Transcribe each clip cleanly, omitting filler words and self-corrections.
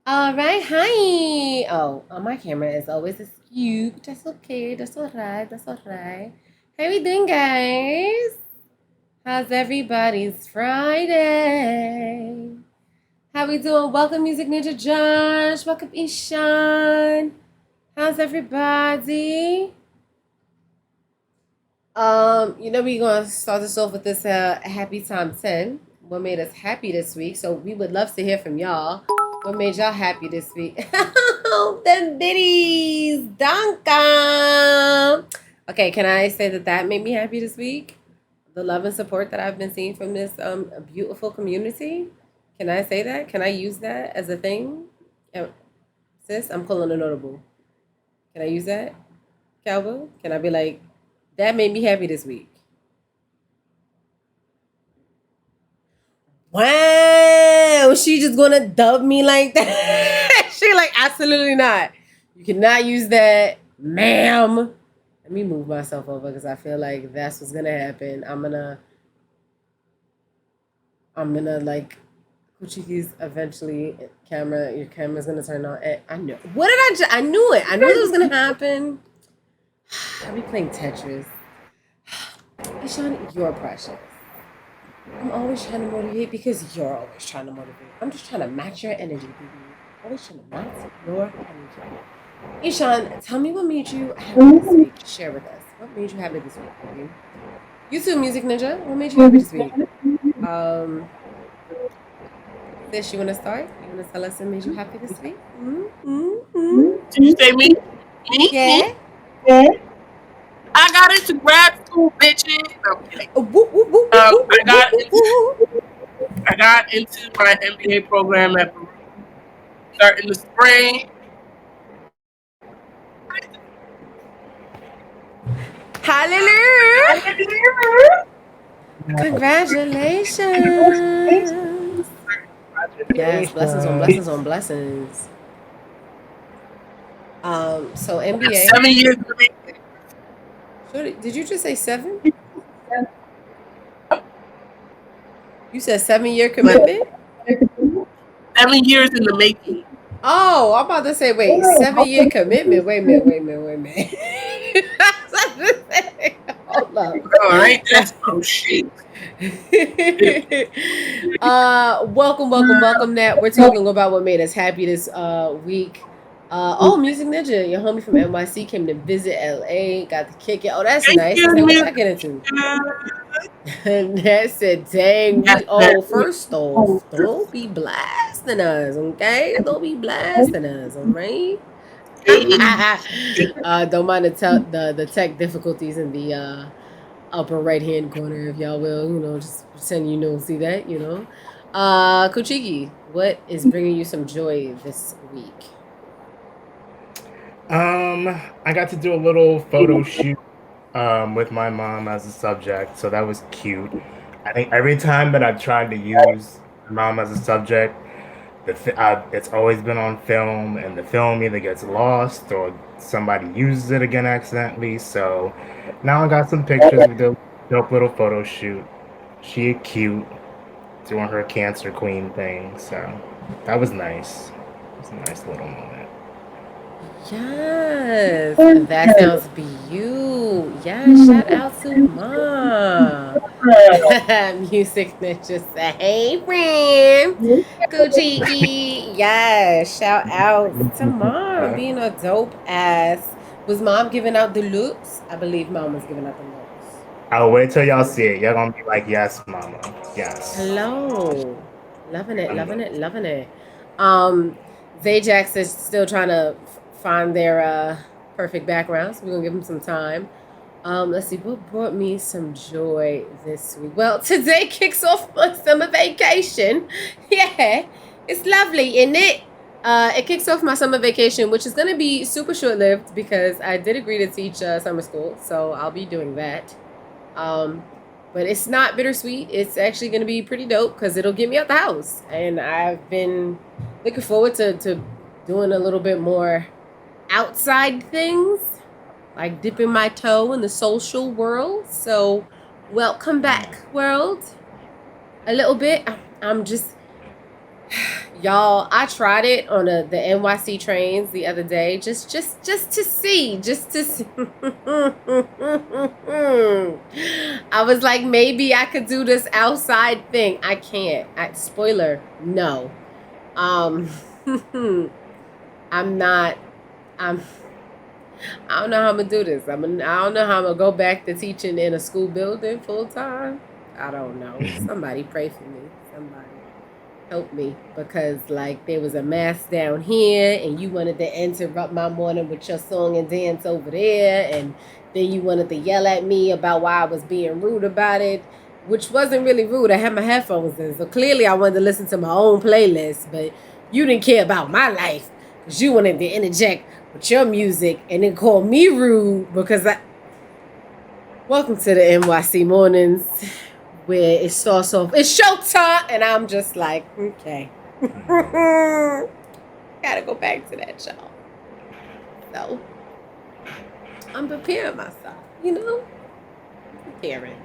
All right, hi. Oh, on my camera is always askew. That's okay. That's all right. That's all right. How we doing, guys? How's everybody's Friday? How we doing? Welcome, Music Ninja Josh. Welcome, Ishan. How's everybody? We're gonna start this off with this happy time 10. What made us happy this week? So we would love to hear from y'all. What made y'all happy this week? Them ditties, Duncan. Okay, can I say that made me happy this week? The love and support that I've been seeing from this beautiful community. Can I say that? Can I use that as a thing? Sis, I'm pulling a notable. Can I use that, Calvo? Can I be like, that made me happy this week? Wow, she just gonna dub me like that? She like, absolutely not. You cannot use that, ma'am. Let me move myself over because I feel like that's what's gonna happen. I'm gonna like Kuchiki's eventually your camera's gonna turn on. I know. What did I knew it. I knew it was gonna happen. I'll be playing Tetris. Ishan, you're precious. I'm always trying to motivate because you're always trying to motivate. I'm just trying to match your energy, baby. Always trying to match your energy. Ishan, tell me what made you happy this week. Share with us. What made you happy this week, baby? You too, Music Ninja. What made you happy this week? Sis, you want to start? You want to tell us what made you happy this week? Did you say me? Me? Yeah. I got into grad school, bitches. No, I'm kidding. I got into my MBA program at Baruch, starting the spring. Hallelujah! Congratulations! Yes, blessings on blessings on blessings. So MBA. 7 years. Did you just say 7? You said 7-year commitment? 7 years in the making. Oh, I'm about to say, wait, 7-year commitment. Wait a minute. Hold up. All right, that's some shit. Welcome, Nat. We're talking about what made us happy this week. Music Ninja, your homie from NYC came to visit LA, got to kick it. Oh, that's nice. I said, what y'all get into? And that said, dang, first off, don't be blasting us, okay? Don't be blasting us, all right? Don't mind the tech difficulties in the upper right hand corner, if y'all will, just pretend see that, Kochiki, what is bringing you some joy this week? I got to do a little photo shoot with my mom as a subject, so that was cute. I think every time that I've tried to use mom as a subject, it's always been on film, and the film either gets lost or somebody uses it again accidentally. So now I got some pictures. We did a dope little photo shoot. She cute, doing her Cancer Queen thing. So that was nice. It was a nice little moment. Yes, that sounds beautiful. Yeah, shout out to mom. Music Ninja say, hey, friend. Kuchiki. Yes, shout out to mom being a dope ass. Was mom giving out the looks? I believe mom was giving out the looks. I'll wait till y'all see it. Y'all gonna be like, yes, mama. Yes. Hello. Loving it. Zajax is still trying to find their perfect background, so we're gonna give them some time. Let's see, what brought me some joy this week? Well, today kicks off my summer vacation. Yeah, it's lovely, isn't it? It kicks off my summer vacation, which is going to be super short-lived because I did agree to teach summer school, so I'll be doing that. But it's not bittersweet. It's actually going to be pretty dope because it'll get me out the house. And I've been looking forward to doing a little bit more outside things, like dipping my toe in the social world. So welcome back, world. A little bit. I'm just Y'all, I tried it on the NYC trains the other day, just to see, I was like, maybe I could do this outside thing. I can't. Spoiler, no. I'm not. I don't know how I'm gonna do this. I don't know how I'm gonna go back to teaching in a school building full time. I don't know. Somebody pray for me. Somebody help me, because like there was a mass down here and you wanted to interrupt my morning with your song and dance over there, and then you wanted to yell at me about why I was being rude about it, which wasn't really rude. I had my headphones in, so clearly I wanted to listen to my own playlist, but you didn't care about my life because you wanted to interject with your music and then call me rude because Welcome to the NYC mornings, where it starts off, it's showtime, and I'm just like, okay. Gotta go back to that, y'all. So, I'm preparing myself, Preparing.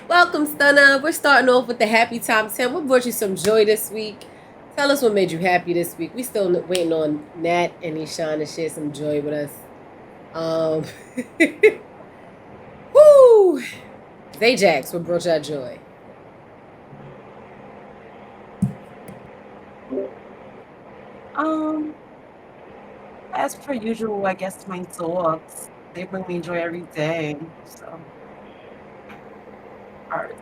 Welcome, Stunner. We're starting off with the Happy Time 10. What brought you some joy this week? Tell us what made you happy this week. We still waiting on Nat and Ishan to share some joy with us. Woo! Zajax, what brought y'all joy? As per usual, I guess my thoughts. They bring me joy every day. So, alright.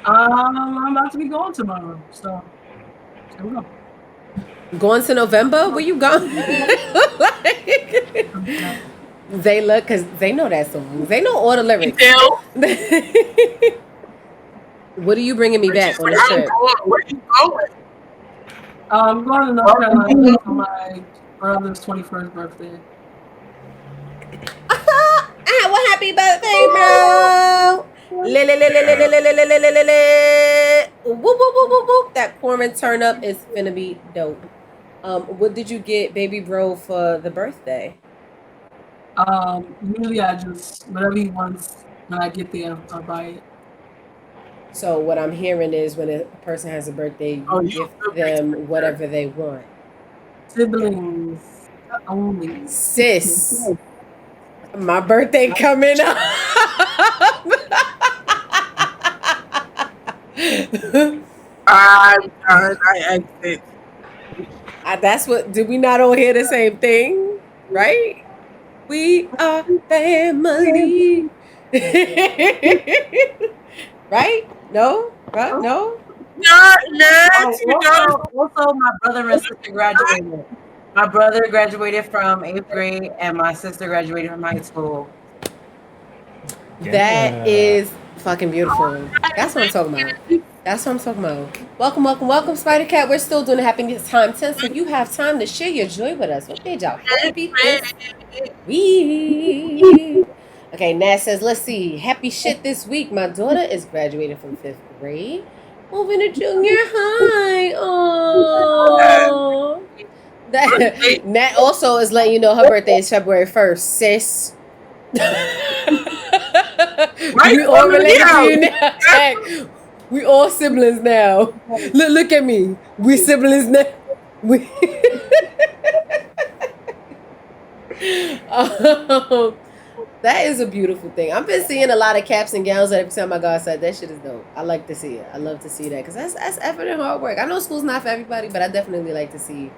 I'm about to be going tomorrow, so here we go. Going to November? Where you going? They look, because they know that song. They know all the lyrics. What are you bringing me back on this trip? Where you going? I'm going to North Carolina for my brother's 21st birthday. Well, happy birthday, bro! That corn turnip is gonna be dope. What did you get baby bro for the birthday? Usually I just, whatever he wants, when I get there, I'll buy it. So what I'm hearing is when a person has a birthday, you give them whatever they want. Siblings only. Sis, my birthday coming up. I'm done. I exit. That's what. Did we not all hear the same thing? Right? We are family. Right? No? Right? No? Also, my brother and sister graduated. My brother graduated from 8th grade, and my sister graduated from high school. That is fucking beautiful. That's what I'm talking about. That's what I'm talking about. Welcome, Spider Cat. We're still doing the Happy Time 10, so you have time to share your joy with us. What made y'all happy this week? Okay, Nat says, let's see. Happy shit this week. My daughter is graduating from 5th grade. Moving to junior high. Oh. Nat also is letting you know her birthday is February 1st, sis. We all related to you now. We all siblings now. Look at me. We siblings now. That is a beautiful thing. I've been seeing a lot of caps and gowns every time I go outside. That shit is dope. I like to see it. I love to see that because that's effort and hard work. I know school's not for everybody, but I definitely like to see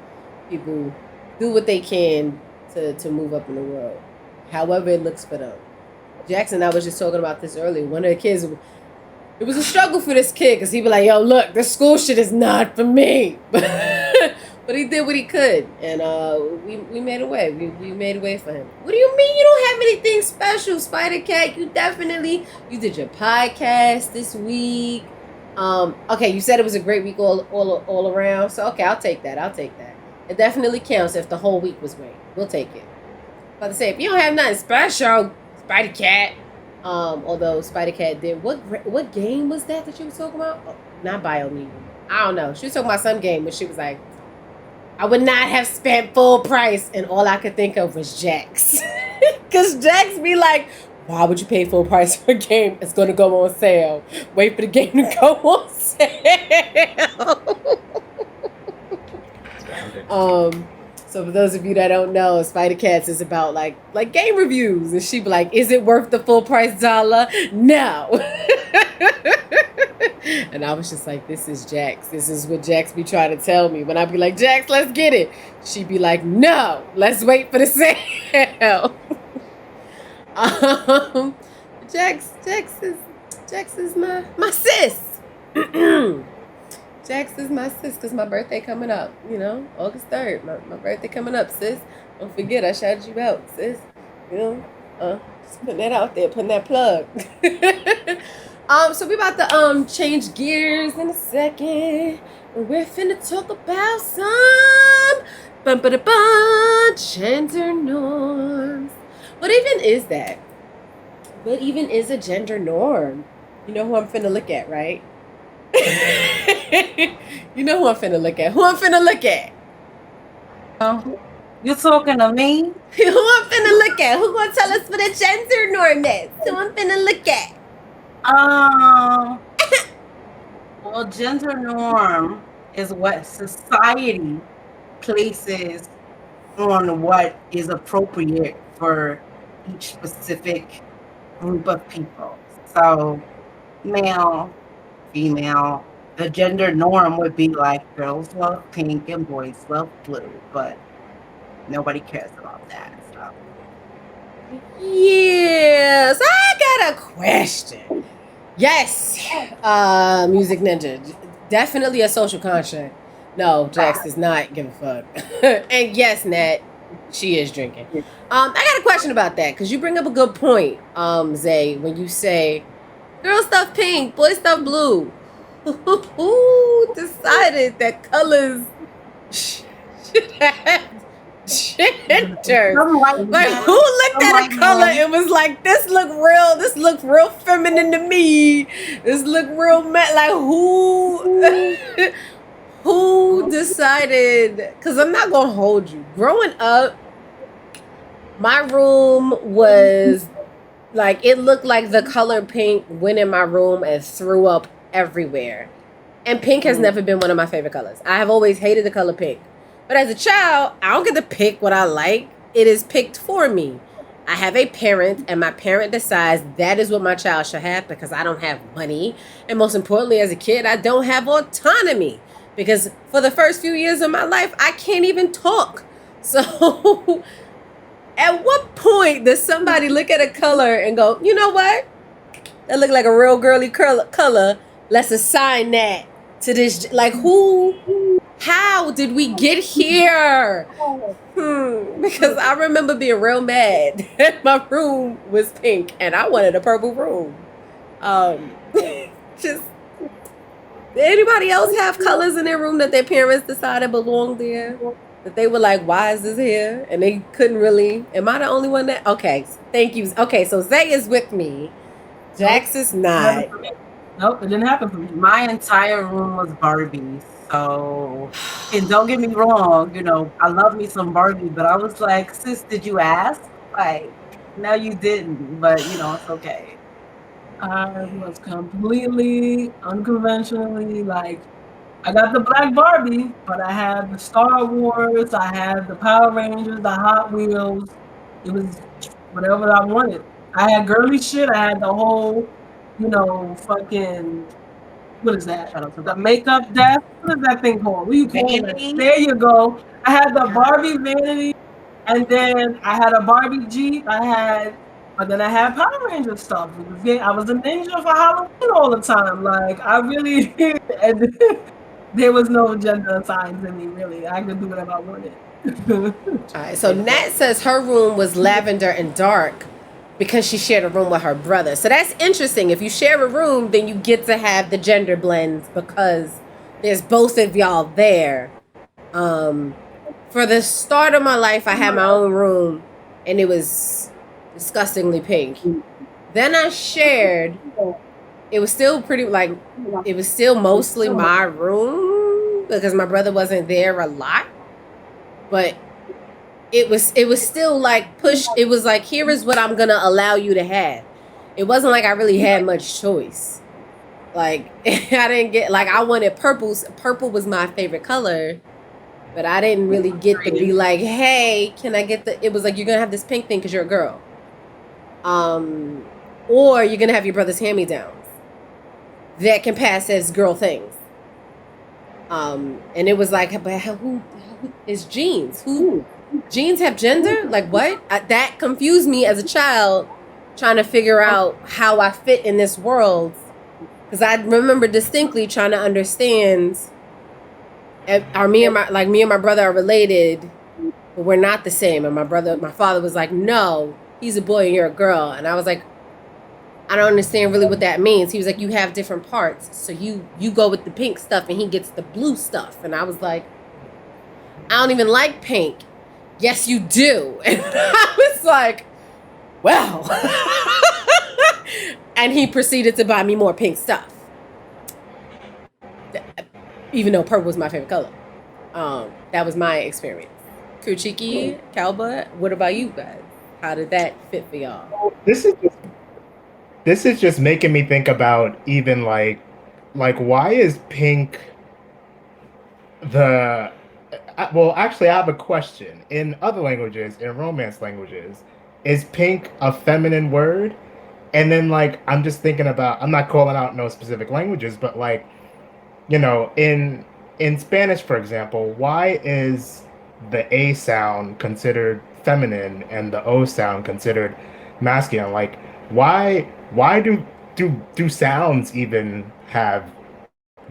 people do what they can to move up in the world, however it looks for them. Jackson, I was just talking about this earlier. One of the kids, it was a struggle for this kid because he'd be like, yo, look, this school shit is not for me. But he did what he could, and we made a way. We made a way for him. What do you mean you don't have anything special, Spider Cat? You did your podcast this week. Okay, you said it was a great week all around. So okay, I'll take that. It definitely counts if the whole week was great. We'll take it. About to say, if you don't have nothing special, Spider Cat. Although Spider Cat did, what game was that you were talking about? Oh, not Biomutant. I don't know. She was talking about some game where she was like, I would not have spent full price, and all I could think of was Jax. Because Jax be like, why would you pay full price for a game? It's going to go on sale. Wait for the game to go on sale. So for those of you that don't know, Spider Cats is about like game reviews, and she be like, "Is it worth the full price dollar? No." And I was just like, "This is Jax. This is what Jax be trying to tell me." When I be like, "Jax, let's get it," she be like, "No, let's wait for the sale." Jax is my sis. Jax is my sis because my birthday coming up, August 3rd. My birthday coming up, sis. Don't forget, I shouted you out, sis. Just putting that out there, putting that plug. So we about to change gears in a second. And we're finna talk about some gender norms. What even is that? What even is a gender norm? You know who I'm finna look at, right? You know who I'm finna look at. Who I'm finna look at? You talking to me? Who I'm finna look at? Who gonna tell us what a gender norm is? Who I'm finna look at? Well, gender norm is what society places on what is appropriate for each specific group of people. So, male, female, the gender norm would be like girls love pink and boys love blue, but nobody cares about that. So. Yes, I got a question. Yes, Music Ninja, definitely a social construct. No, Jax does not give a fuck. And yes, Nat, she is drinking. I got a question about that because you bring up a good point, Zay, when you say girls stuff pink, boys stuff blue. Who decided that colors should have genders? Like, who looked at a color and was like, this look real feminine to me. This look real like who decided? Because I'm not gonna hold you. Growing up, my room was like, it looked like the color pink went in my room and threw up everywhere. And pink has never been one of my favorite colors. I have always hated the color pink. But as a child, I don't get to pick what I like. It is picked for me. I have a parent, and my parent decides that is what my child should have because I don't have money. And most importantly, as a kid, I don't have autonomy. Because for the first few years of my life, I can't even talk. So at what point does somebody look at a color and go, you know what? That look like a real girly color. Let's assign that to this. Like, how did we get here? Because I remember being real mad that my room was pink and I wanted a purple room. Just, did anybody else have colors in their room that their parents decided belonged there? That they were like, why is this here? And they couldn't really. Am I the only one that? Okay, thank you. Okay, so Zay is with me. Jax is not. Nope, it didn't happen for me. My entire room was Barbie. So, and don't get me wrong, I love me some Barbie, but I was like, sis, did you ask? Like, no, you didn't, but it's okay. I was completely unconventionally like, I got the black Barbie, but I had the Star Wars, I had the Power Rangers, the Hot Wheels. It was whatever I wanted. I had girly shit. I had the whole, fucking, what is that? The makeup desk. What is that thing called? What do you call it? There you go. I had the Barbie vanity, and then I had a Barbie Jeep. But then I had Power Ranger stuff. I was a ninja for Halloween all the time. Like, I really, and there was no gender assigned to me, really. I could do whatever I wanted. All right, so Nat says her room was lavender and dark because she shared a room with her brother. So that's interesting. If you share a room, then you get to have the gender blends because there's both of y'all there. For the start of my life, I had my own room, and it was disgustingly pink. Then I shared. It was still it was still mostly my room because my brother wasn't there a lot. But it was still like push. It was like, here is what I'm gonna allow you to have. It wasn't like I really had much choice. Like I didn't get like I wanted purples. Purple was my favorite color, but I didn't really get to be like, hey, can I get the? It was like you're gonna have this pink thing because you're a girl, or you're gonna have your brother's hand-me-downs that can pass as girl things. And it was like, but who is jeans? Who jeans have gender? Like what? That confused me as a child, trying to figure out how I fit in this world. Because I remember distinctly trying to understand, are me and my brother are related, but we're not the same. And my father was like, no, he's a boy and you're a girl. And I was like, I don't understand really what that means. He was like, you have different parts. So you go with the pink stuff and he gets the blue stuff. And I was like, I don't even like pink. Yes, you do. And I was like, well. And he proceeded to buy me more pink stuff. Even though purple was my favorite color. That was my experience. Kuchiki, Kalba, what about you guys? How did that fit for y'all? This is just making me think about even like why is pink the well, actually I have a question. In other languages, in Romance languages, is pink a feminine word? And then like I'm just thinking about, I'm not calling out no specific languages, but like, you know, in Spanish, for example, why is the A sound considered feminine and the O sound considered masculine? Like why do sounds even have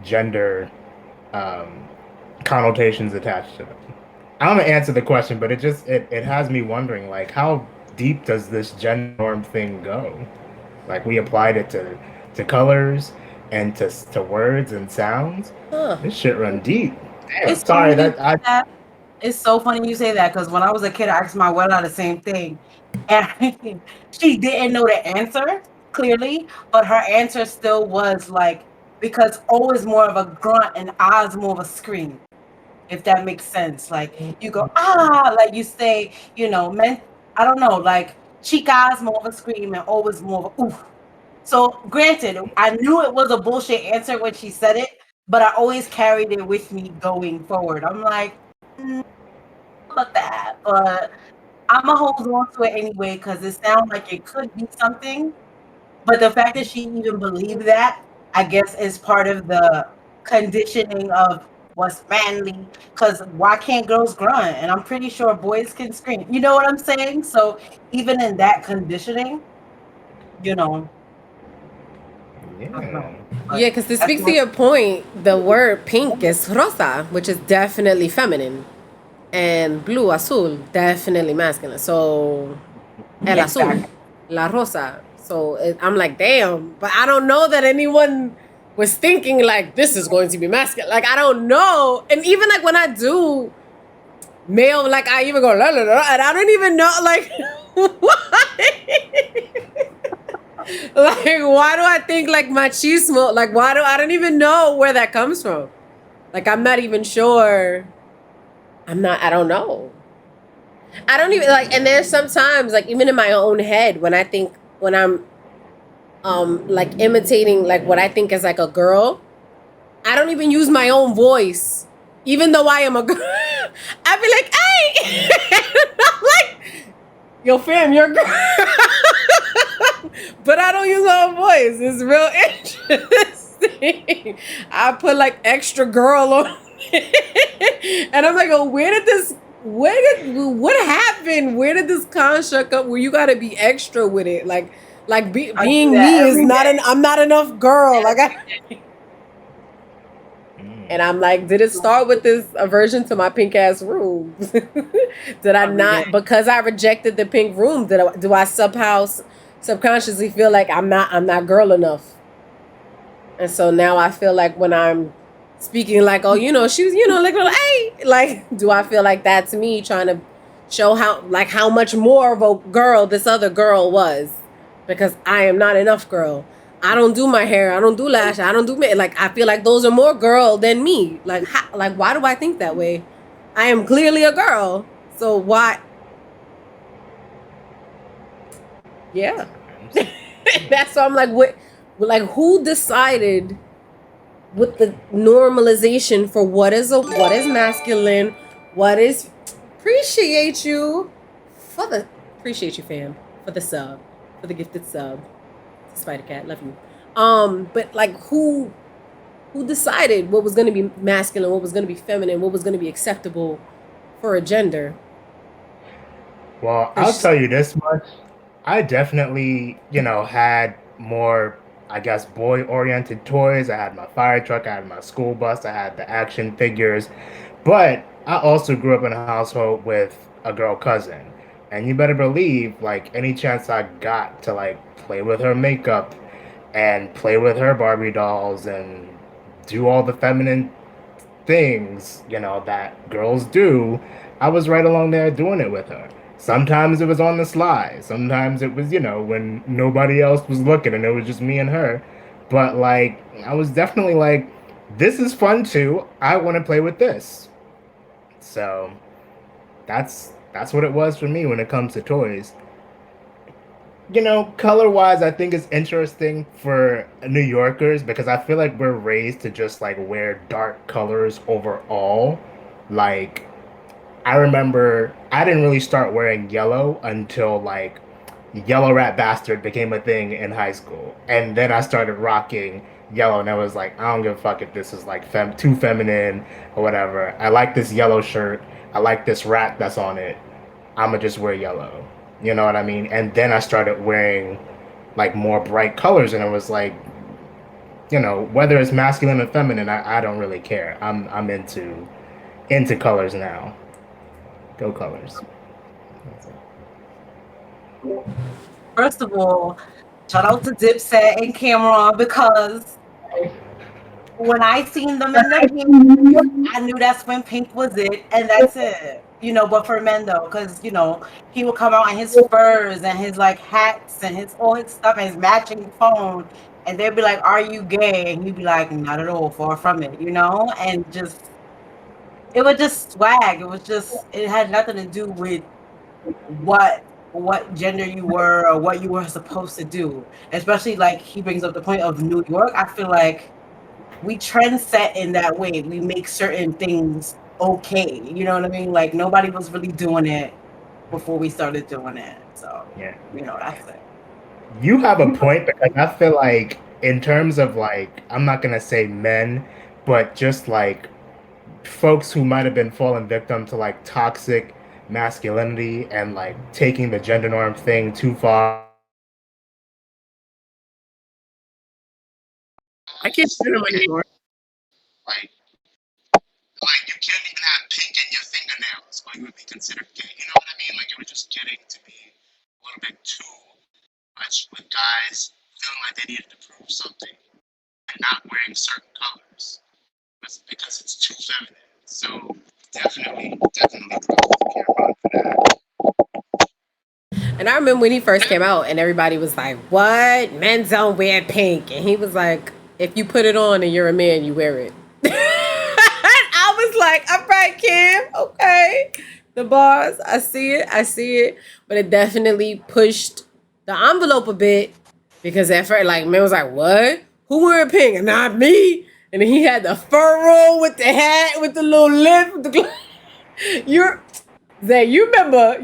gender connotations attached to them? I don't know answer the question, but it has me wondering, like, how deep does this gender norm thing go? Like, we applied it to colors and to words and sounds. Huh. This shit run deep. Damn, It's sorry funny that it's so funny you say that, because when I was a kid, I asked my abuela the same thing, and she didn't know the answer clearly, but her answer still was like, because O is more of a grunt and A is more of a scream, if that makes sense. Like you go like you say, you know, I don't know, like chica is more of a scream and O is more of a oof. So granted, I knew it was a bullshit answer when she said it, but I always carried it with me going forward. I'm like, about that, but I'ma hold on to it anyway because it sounds like it could be something. But the fact that she even believed that, I guess, is part of the conditioning of what's manly. Because why can't girls grunt? And I'm pretty sure boys can scream. You know what I'm saying? So even in that conditioning, you know. I don't know. But Yeah, because to that's speak to my- your point, the word pink is rosa, which is definitely feminine. And blue, azul, definitely masculine. So, el azul, Exactly. la rosa. So I'm like, damn. But I don't know that anyone was thinking like this is going to be masculine. Like I don't know. And even like when I do male, like I even go la la la, and I don't even know like why. Like why do I think like machismo? Like I don't even know where that comes from. Like I'm not even sure. I don't know. I don't even like, and there's sometimes like even in my own head when I'm like imitating like what I think is like a girl, I don't even use my own voice, even though I am a girl. I'd be like, hey, I'm like, yo, fam, you're a girl. But I don't use my own voice. It's real interesting. I put like extra girl on it. And I'm like, oh, what happened? Where did this construct up where you gotta be extra with it? Like being me is not I'm not enough girl. Like and I'm like, did it start with this aversion to my pink ass room? Did I not, because I rejected the pink room, do I somehow subconsciously feel like I'm not girl enough? And so now I feel like when I'm speaking like, oh, you know, she was, you know, like, hey, like, do I feel like that's me trying to show how much more of a girl this other girl was? Because I am not enough girl. I don't do my hair. I don't do lashes. I don't do like. I feel like those are more girl than me. Like, why do I think that way? I am clearly a girl. So why? Yeah. That's why I'm like, Like, who decided with the normalization for what is masculine, what is appreciate you appreciate you, fam, for the sub, for the gifted sub. Spider Cat, love you. But like, who decided what was going to be masculine, what was going to be feminine, what was going to be acceptable for a gender? Well, I'll tell you this much. I definitely, had more, I guess, boy-oriented toys. I had my fire truck, I had my school bus, I had the action figures. But I also grew up in a household with a girl cousin. And you better believe, like, any chance I got to, like, play with her makeup and play with her Barbie dolls and do all the feminine things, that girls do, I was right along there doing it with her. Sometimes it was on the sly. Sometimes it was, when nobody else was looking and it was just me and her. But like, I was definitely like, this is fun too. I want to play with this. So that's what it was for me when it comes to toys. Color wise, I think it's interesting for New Yorkers because I feel like we're raised to just like wear dark colors overall. Like, I remember I didn't really start wearing yellow until like Yellow Rat Bastard became a thing in high school. And then I started rocking yellow and I was like, I don't give a fuck if this is like too feminine or whatever. I like this yellow shirt. I like this rat that's on it. I'ma just wear yellow. You know what I mean? And then I started wearing like more bright colors and it was like, whether it's masculine or feminine, I don't really care. I'm into colors now. Go colors. First of all, shout out to Dipset and Cameron because when I seen them in the Pink, I knew that's when Pink was it, and that's it. But for men though, because he would come out in his furs and his like hats and all his stuff and his matching phone, and they'd be like, "Are you gay?" And he'd be like, "Not at all, far from it," and just it was just swag. It had nothing to do with what gender you were or what you were supposed to do. Especially like he brings up the point of New York. I feel like we trend set in that way. We make certain things okay. You know what I mean? Like nobody was really doing it before we started doing it. So Yeah. That's it. You have a point because I feel like in terms of like I'm not gonna say men, but just like folks who might have been falling victim to like toxic masculinity and like taking the gender norm thing too far. I can't stand them anymore. Like you can't even have pink in your fingernails or you would be considered gay. You know what I mean? Like it was just getting to be a little bit too much with guys feeling like they needed to prove something and not wearing certain colors because it's too feminine. So definitely props to Cameron for that. And I remember when he first came out and everybody was like, what? Men don't wear pink. And he was like, if you put it on and you're a man, you wear it. I was like, all right, Cam, okay. The bars, I see it. But it definitely pushed the envelope a bit because at first, like, man was like, what? Who wearing pink? And not me. And then he had the fur roll with the hat, with the little lip. With the Zay, you remember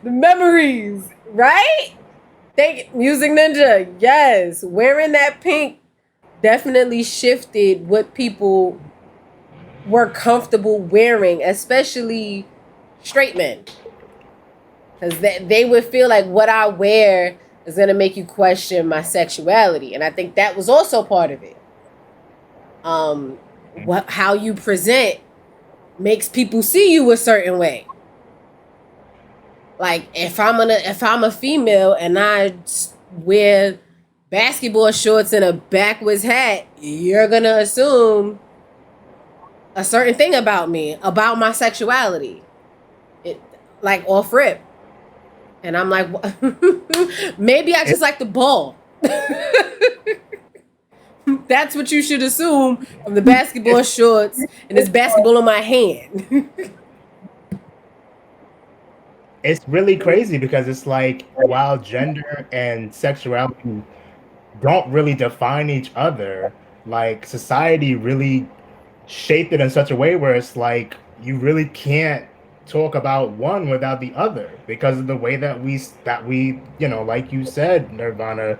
the memories, right? Music Ninja, yes. Wearing that pink definitely shifted what people were comfortable wearing, especially straight men. Because they would feel like what I wear is going to make you question my sexuality. And I think that was also part of it. How you present makes people see you a certain way. Like if I'm a female and I wear basketball shorts and a backwards hat, you're gonna assume a certain thing about me, about my sexuality. It like off rip. And I'm like, maybe I just like the ball. That's what you should assume from the basketball shorts and this basketball in my hand. it's really crazy because it's like while gender and sexuality don't really define each other, like society really shaped it in such a way where it's like you really can't talk about one without the other because of the way that we like you said, Nirvana.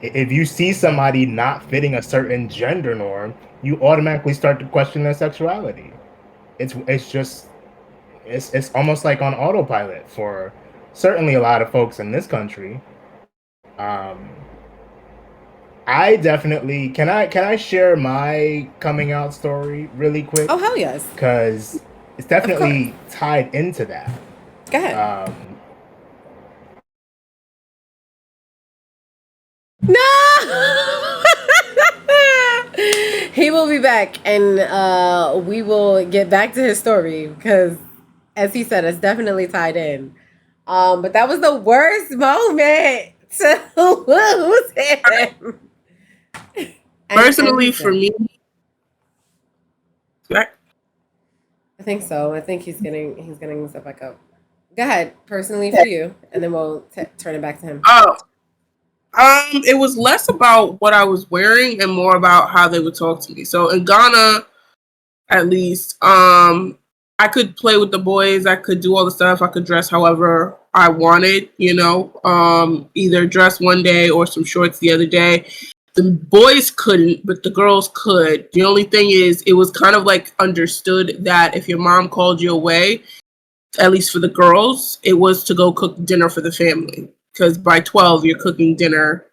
If you see somebody not fitting a certain gender norm, you automatically start to question their sexuality. It's almost like on autopilot for certainly a lot of folks in this country. Um, I definitely can I share my coming out story really quick Oh, hell yes. because it's Of course. definitely tied into that. Go ahead. No! He will be back and we will get back to his story because, as he said, it's definitely tied in. But that was the worst moment to lose him. Personally, for me, I think so. I think he's getting himself back up. Go ahead, personally for you, and then we'll turn it back to him. It was less about what I was wearing and more about how they would talk to me. So in Ghana, at least, I could play with the boys. I could do all the stuff. I could dress however I wanted, either dress one day or some shorts the other day. The boys couldn't, but the girls could. The only thing is, it was kind of like understood that if your mom called you away, at least for the girls, it was to go cook dinner for the family. Because by 12, you're cooking dinner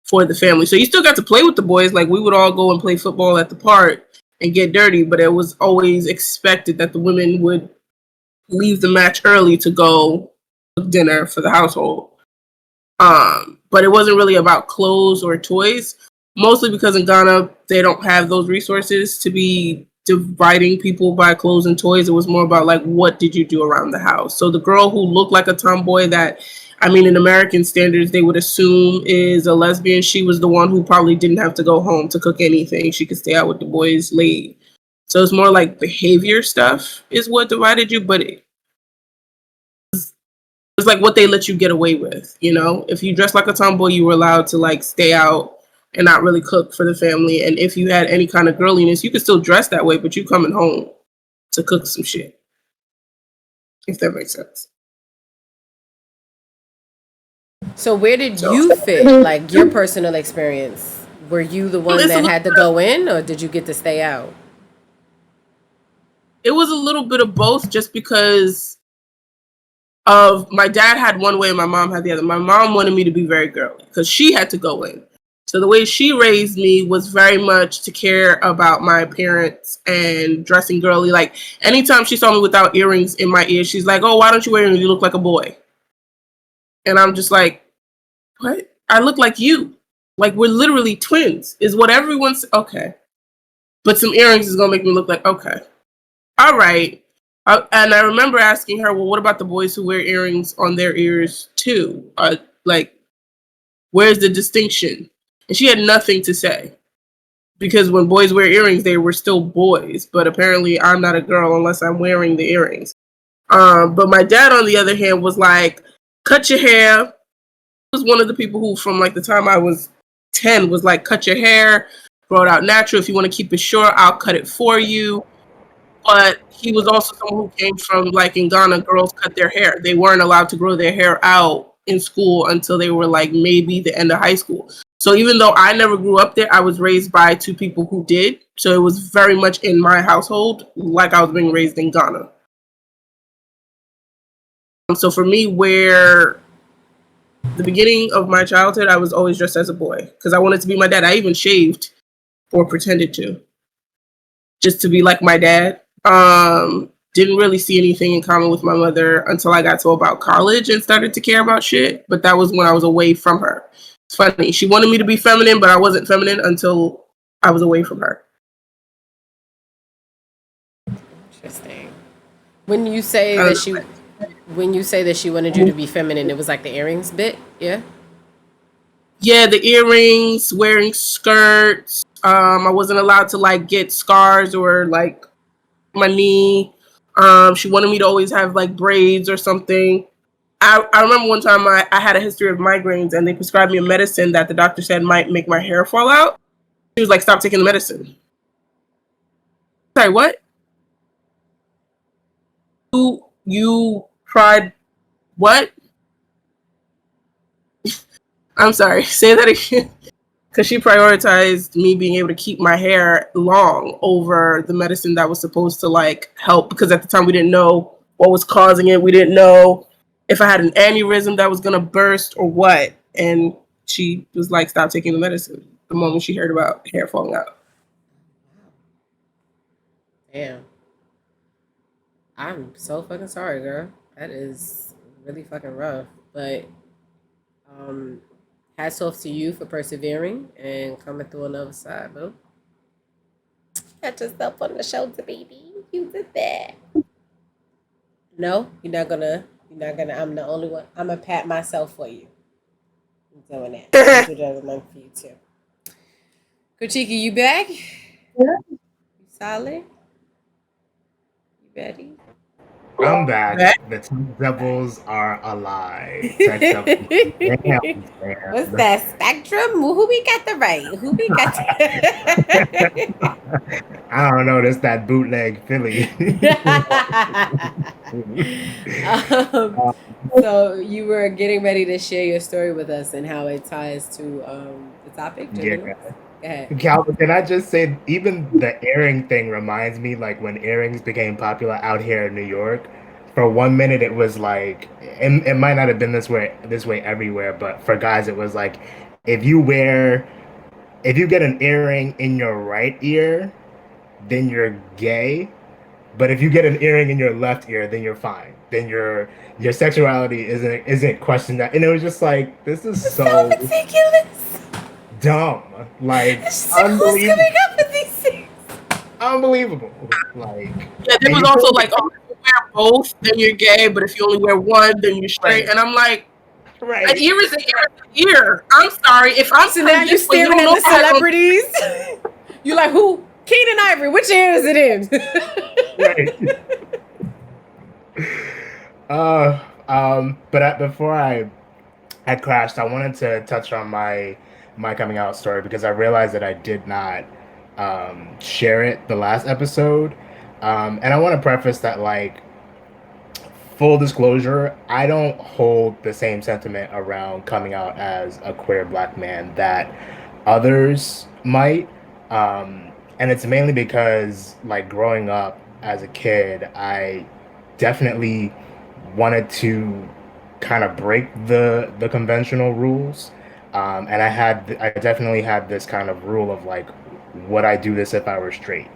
for the family. So you still got to play with the boys. Like, we would all go and play football at the park and get dirty, but it was always expected that the women would leave the match early to go cook dinner for the household. But it wasn't really about clothes or toys, mostly because in Ghana, they don't have those resources to be dividing people by clothes and toys. It was more about, like, what did you do around the house? So the girl who looked like a tomboy that, in American standards, they would assume is a lesbian, she was the one who probably didn't have to go home to cook anything. She could stay out with the boys late. So it's more like behavior stuff is what divided you, but it's like what they let you get away with, If you dress like a tomboy, you were allowed to, like, stay out and not really cook for the family. And if you had any kind of girliness, you could still dress that way, but you coming home to cook some shit. If that makes sense. So where did you fit, like, your personal experience? Were you the one that had to go in, or did you get to stay out? It was a little bit of both, just because of my dad had one way and my mom had the other. My mom wanted me to be very girly because she had to go in. So the way she raised me was very much to care about my appearance and dressing girly. Like, anytime she saw me without earrings in my ears, she's like, "Oh, why don't you wear earrings? You look like a boy." And I'm just like, "What? I look like you. Like, we're literally twins," is what everyone's okay. But some earrings is going to make me look like, okay. All right. And I remember asking her, well, what about the boys who wear earrings on their ears too? Like, where's the distinction? And she had nothing to say. Because when boys wear earrings, they were still boys. But apparently I'm not a girl unless I'm wearing the earrings. But my dad, on the other hand, was like, cut your hair. He was one of the people who, from like the time I was 10, was like, cut your hair, grow it out natural. If you want to keep it short, I'll cut it for you. But he was also someone who came from, like, in Ghana, girls cut their hair. They weren't allowed to grow their hair out in school until they were like maybe the end of high school. So even though I never grew up there, I was raised by two people who did. So it was very much in my household, like I was being raised in Ghana. So for me, where the beginning of my childhood, I was always dressed as a boy because I wanted to be my dad. I even shaved or pretended to, just to be like my dad. Didn't really see anything in common with my mother until I got to about college and started to care about shit. But that was when I was away from her. It's funny. She wanted me to be feminine, but I wasn't feminine until I was away from her. Interesting. When you say that she wanted you to be feminine, it was like the earrings bit, yeah? Yeah, the earrings, wearing skirts. I wasn't allowed to, like, get scars or, like, my knee. She wanted me to always have, like, braids or something. I remember one time I had a history of migraines and they prescribed me a medicine that the doctor said might make my hair fall out. She was like, stop taking the medicine. Sorry, what? You tried what? I'm sorry, say that again. Because she prioritized me being able to keep my hair long over the medicine that was supposed to like help, because at the time we didn't know what was causing it. We didn't know if I had an aneurysm that was gonna burst or what. And she was like, stop taking the medicine the moment she heard about hair falling out. Damn. I'm so fucking sorry, girl. That is really fucking rough. But hats off to you for persevering and coming through on the other side, boo. Pat yourself on the shoulder, baby. You did that. No, I'm the only one. I'm gonna pat myself for you. I'm doing that. I'm do the other one for you too. Kuchiki, you back? Yeah. You solid? You ready? I'm back. The Tech Devils are alive. Tech Devils. Damn, What's that? Spectrum? Who we got the right? Who we got the I don't know. That's that bootleg Philly. So you were getting ready to share your story with us and how it ties to the topic. Yeah. Go ahead. Calvin, can I just say, even the earring thing reminds me, like when earrings became popular out here in New York. For 1 minute, it was like it might not have been this way everywhere, but for guys, it was like if you get an earring in your right ear, then you're gay. But if you get an earring in your left ear, then you're fine. Then your sexuality isn't questioned. That, and it was just like, this is so ridiculous. Dumb. Like, Who's coming up with these things? Unbelievable. Like, yeah, there was also like, oh, if you wear both, then you're gay, but if you only wear one, then you're straight. Right. And I'm like, right. An ear is an ear is an ear. I'm sorry. If I'm so now you're staring at the celebrities. You're like, who? Keenen Ivory, which ear is it in? Right. But before I crashed, I wanted to touch on my coming out story because I realized that I did not share it the last episode. And I want to preface that, like, full disclosure, I don't hold the same sentiment around coming out as a queer Black man that others might. And it's mainly because, like, growing up as a kid, I definitely wanted to kind of break the conventional rules. And I definitely had this kind of rule of, like, would I do this if I were straight?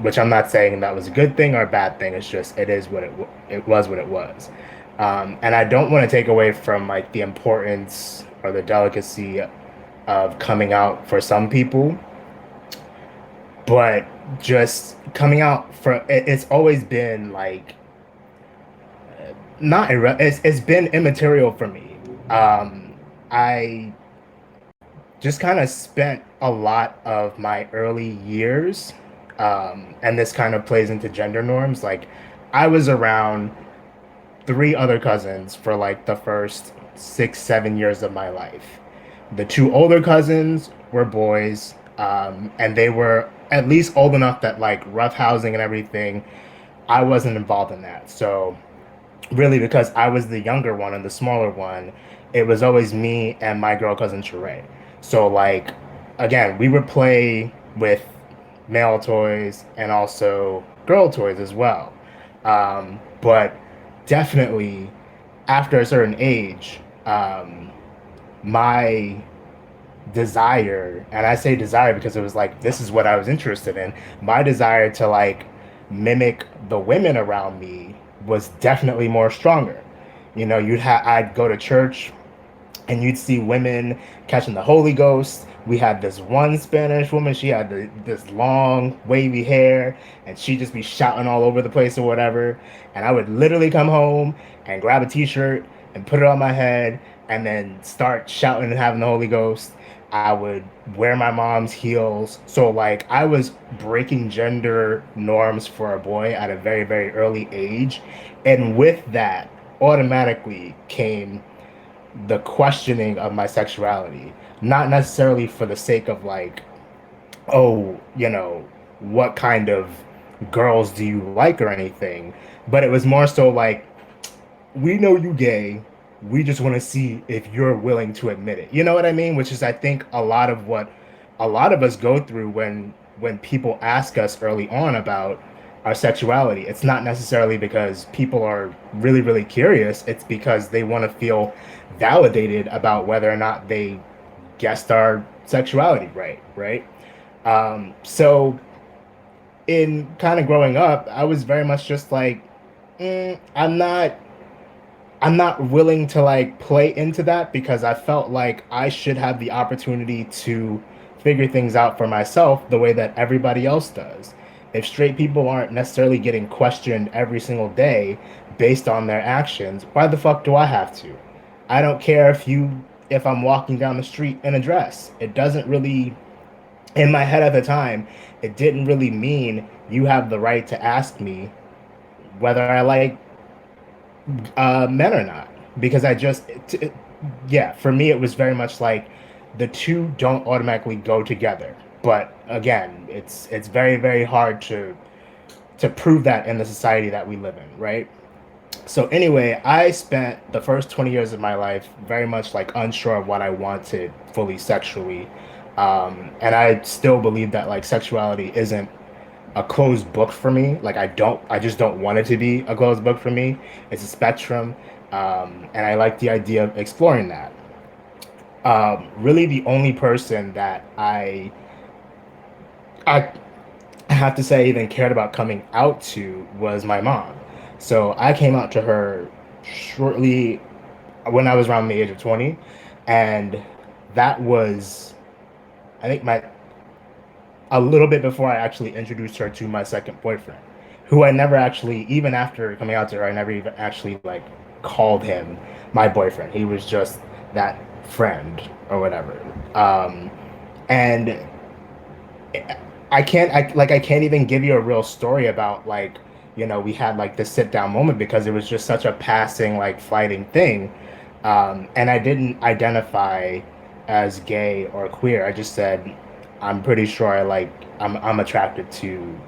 Which I'm not saying that was a good thing or a bad thing. It's just, it was what it was. And I don't want to take away from, like, the importance or the delicacy of coming out for some people. But just coming out it's always been like it's been immaterial for me. I just kind of spent a lot of my early years, and this kind of plays into gender norms. Like, I was around 3 other cousins for like the first 6-7 years of my life. The 2 older cousins were boys, and they were at least old enough that, like, roughhousing and everything, I wasn't involved in that. So really, because I was the younger one and the smaller one, it was always me and my girl cousin Sheree. So, like, again, we would play with male toys and also girl toys as well. But definitely after a certain age, my desire, and I say desire because it was like, this is what I was interested in, my desire to, like, mimic the women around me was definitely more stronger. You know, I'd go to church and you'd see women catching the Holy Ghost. We had this one Spanish woman, she had this long wavy hair and she'd just be shouting all over the place or whatever, and I would literally come home and grab a t-shirt and put it on my head and then start shouting and having the Holy Ghost. I would wear my mom's heels. So, like, I was breaking gender norms for a boy at a very, very early age. And with that, automatically came the questioning of my sexuality, not necessarily for the sake of like, oh, what kind of girls do you like or anything, but it was more so like, we know you gay. We just want to see if you're willing to admit it. You know what I mean? Which is, I think, a lot of what a lot of us go through when people ask us early on about our sexuality. It's not necessarily because people are really, really curious. It's because they want to feel validated about whether or not they guessed our sexuality right, right? So in kind of growing up, I was very much just like, I'm not willing to like play into that because I felt like I should have the opportunity to figure things out for myself the way that everybody else does. If straight people aren't necessarily getting questioned every single day based on their actions, why the fuck do I have to? I don't care if I'm walking down the street in a dress. It doesn't really, in my head at the time, it didn't really mean you have the right to ask me whether I like men or not, because yeah, for me it was very much like the two don't automatically go together. But again, it's very, very hard to prove that in the society that we live in, right? So anyway, I spent the first 20 years of my life very much like unsure of what I wanted fully sexually. And I still believe that like sexuality isn't a closed book for me. Like I just don't want it to be a closed book for me. It's a spectrum, and I like the idea of exploring that. Really, the only person that I have to say even cared about coming out to was my mom. So I came out to her shortly when I was around the age of 20, and that was, I think, my a little bit before I actually introduced her to my second boyfriend, who I never actually, even after coming out to her, I never even actually like called him my boyfriend. He was just that friend or whatever. And I can't even give you a real story about like, we had like this sit down moment because it was just such a passing like flighting thing. And I didn't identify as gay or queer. I just said I'm pretty sure I'm attracted to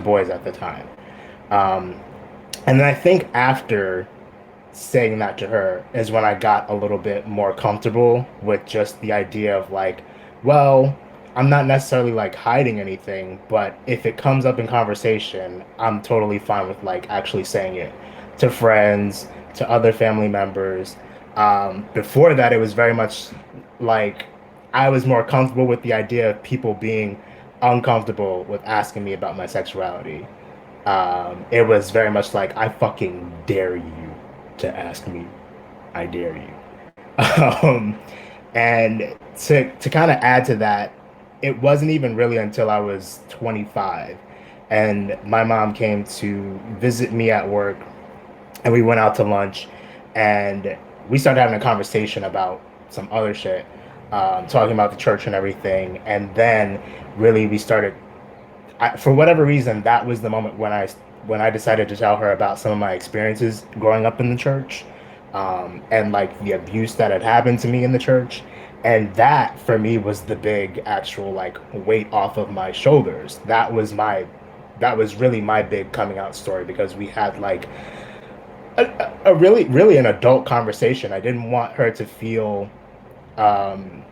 boys at the time. Um, and then I think after saying that to her is when I got a little bit more comfortable with just the idea of like, well, I'm not necessarily like hiding anything, but if it comes up in conversation, I'm totally fine with like actually saying it to friends, to other family members. Before that, it was very much like I was more comfortable with the idea of people being uncomfortable with asking me about my sexuality. It was very much like, I fucking dare you to ask me. I dare you. Um, and to kind of add to that, it wasn't even really until I was 25 and my mom came to visit me at work and we went out to lunch and we started having a conversation about some other shit, talking about the church and everything. And then really we started, for whatever reason, that was the moment when I decided to tell her about some of my experiences growing up in the church, and like the abuse that had happened to me in the church. And that for me was the big actual like weight off of my shoulders. That was really my big coming out story because we had like a really, really an adult conversation. I didn't want her to feel um,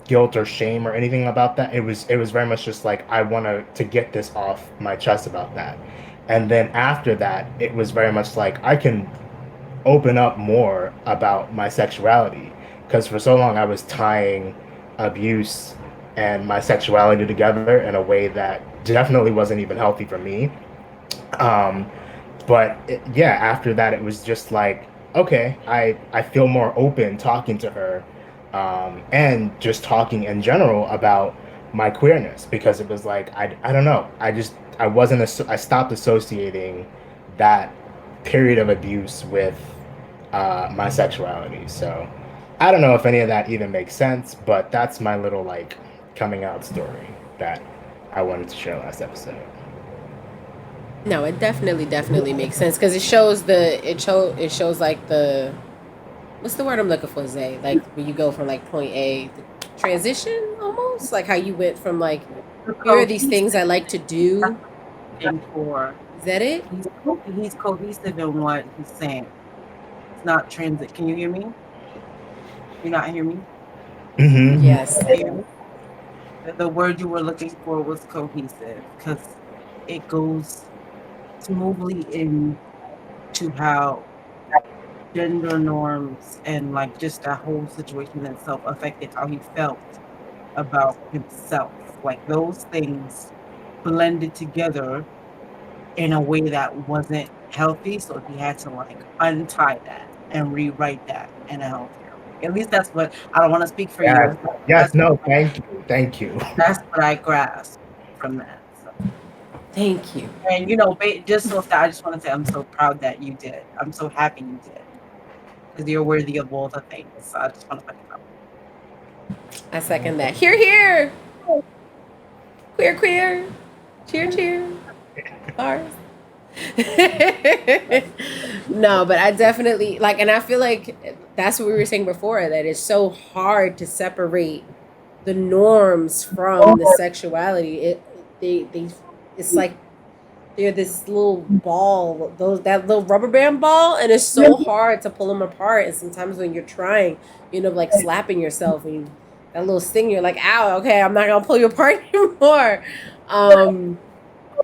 guilt or shame or anything about that. It was very much just like I wanted to get this off my chest about that. And then after that, it was very much like I can open up more about my sexuality because for so long I was tying abuse and my sexuality together in a way that definitely wasn't even healthy for me. Um, yeah, after that, it was just like, okay, I feel more open talking to her, and just talking in general about my queerness because it was like, I don't know. I wasn't, I stopped associating that period of abuse with my sexuality. So I don't know if any of that even makes sense, but that's my little like coming out story that I wanted to share last episode. No, it definitely makes sense because it shows like the what's the word I'm looking for, Zay? Like when you go from like point A, the transition almost like how you went from like here are these things I like to do. And for Is that it? he's cohesive in what he's saying. It's not transit. Can you hear me? You not hear me? Mm-hmm. Yes. Hear me? The word you were looking for was cohesive because it goes smoothly into how gender norms and like just that whole situation itself affected how he felt about himself. Like those things blended together in a way that wasn't healthy, so he had to like untie that and rewrite that in a healthier way. At least that's what I don't want to speak for Yes, you. yes, no, thank you. That's what I grasped from that. So. Thank you. And just so that I just want to say I'm so proud that you did. I'm so happy you did because you're worthy of all the things. So I just want to put it out. I second that. Here. Queer. Cheer. Bars. No, but I definitely like, and I feel like that's what we were saying before, that it's so hard to separate the norms from the sexuality. It's like they're this little ball, that little rubber band ball, and it's so hard to pull them apart. And sometimes when you're trying, you end up like slapping yourself, and that little sting, you're like, "Ow, okay, I'm not gonna pull you apart anymore."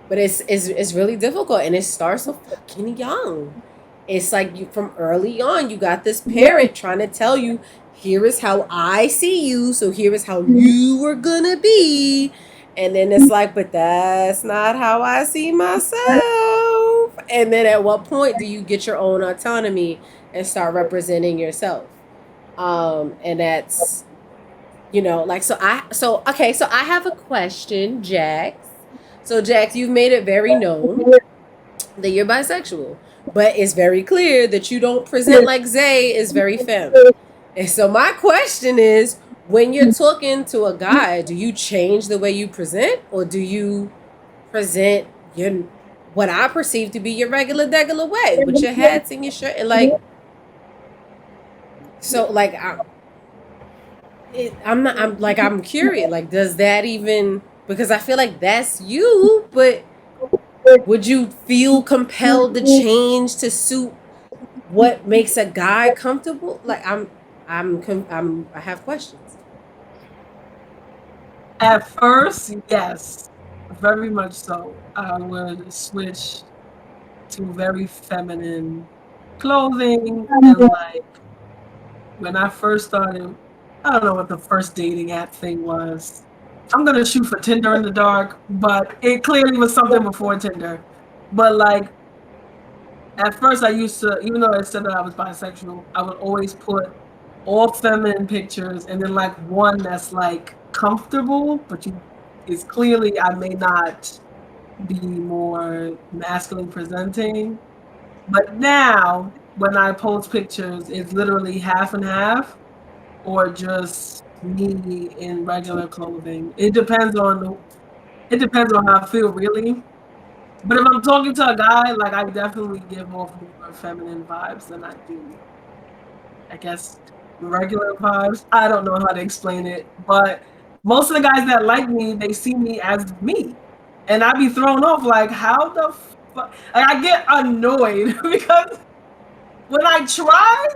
But it's really difficult, and it starts so fucking young. It's like you from early on, you got this parent trying to tell you, here is how I see you, so here is how you were gonna be. And then it's like, but that's not how I see myself. And then at what point do you get your own autonomy and start representing yourself? And that's, like, so I have a question, Jax. So, Jax, you've made it very known that you're bisexual, but it's very clear that you don't present like Zay is very femme. And so, my question is, when you're talking to a guy, do you change the way you present, or do you present what I perceive to be your regular way with your hats and your shirt and like? So, like, I'm curious. Like, does that even? Because I feel like that's you, but would you feel compelled to change to suit what makes a guy comfortable? Like I have questions. At first, yes, very much so. I would switch to very feminine clothing and like when I first started, I don't know what the first dating app thing was. I'm gonna shoot for Tinder in the dark, but it clearly was something before Tinder. But like at first I used to, even though I said that I was bisexual, I would always put all feminine pictures and then like one that's like comfortable, but it's clearly I may not be more masculine presenting. But now when I post pictures, it's literally half and half or just me in regular clothing. It depends on how I feel really. But if I'm talking to a guy, like I definitely give off more feminine vibes than I do, I guess, regular vibes. I don't know how to explain it, but most of the guys that like me, they see me as me. And I be thrown off like, how the fuck? Like, I get annoyed because when I try,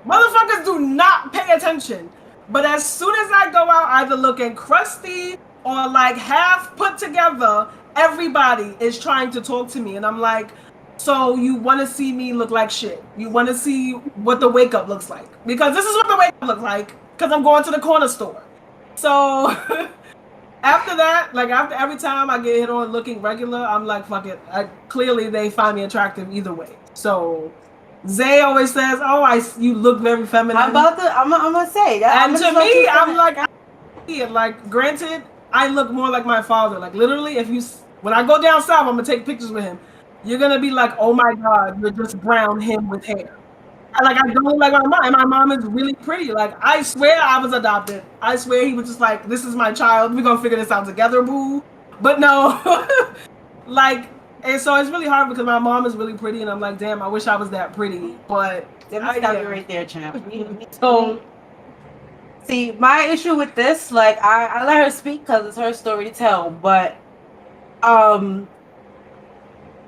motherfuckers do not pay attention. But as soon as I go out, either looking crusty or like half put together, everybody is trying to talk to me. And I'm like, so you want to see me look like shit? You want to see what the wake up looks like? Because this is what the wake up looks like because I'm going to the corner store. So after that, like after every time I get hit on looking regular, I'm like, fuck it. Clearly they find me attractive either way. So Zay always says, "Oh, you look very feminine." I'm gonna say that. And to me, I'm like, I see it. Like, granted, I look more like my father. Like, literally, when I go down south, I'm gonna take pictures with him. You're gonna be like, "Oh my God, you're just brown him with hair." I don't look like my mom. And my mom is really pretty. Like, I swear I was adopted. I swear he was just like, "This is my child. We're gonna figure this out together, boo." But no, like And so it's really hard because my mom is really pretty, and I'm like, damn, I wish I was that pretty. But let me stop you right there, champ. So, see, my issue with this, like, I let her speak because it's her story to tell, but I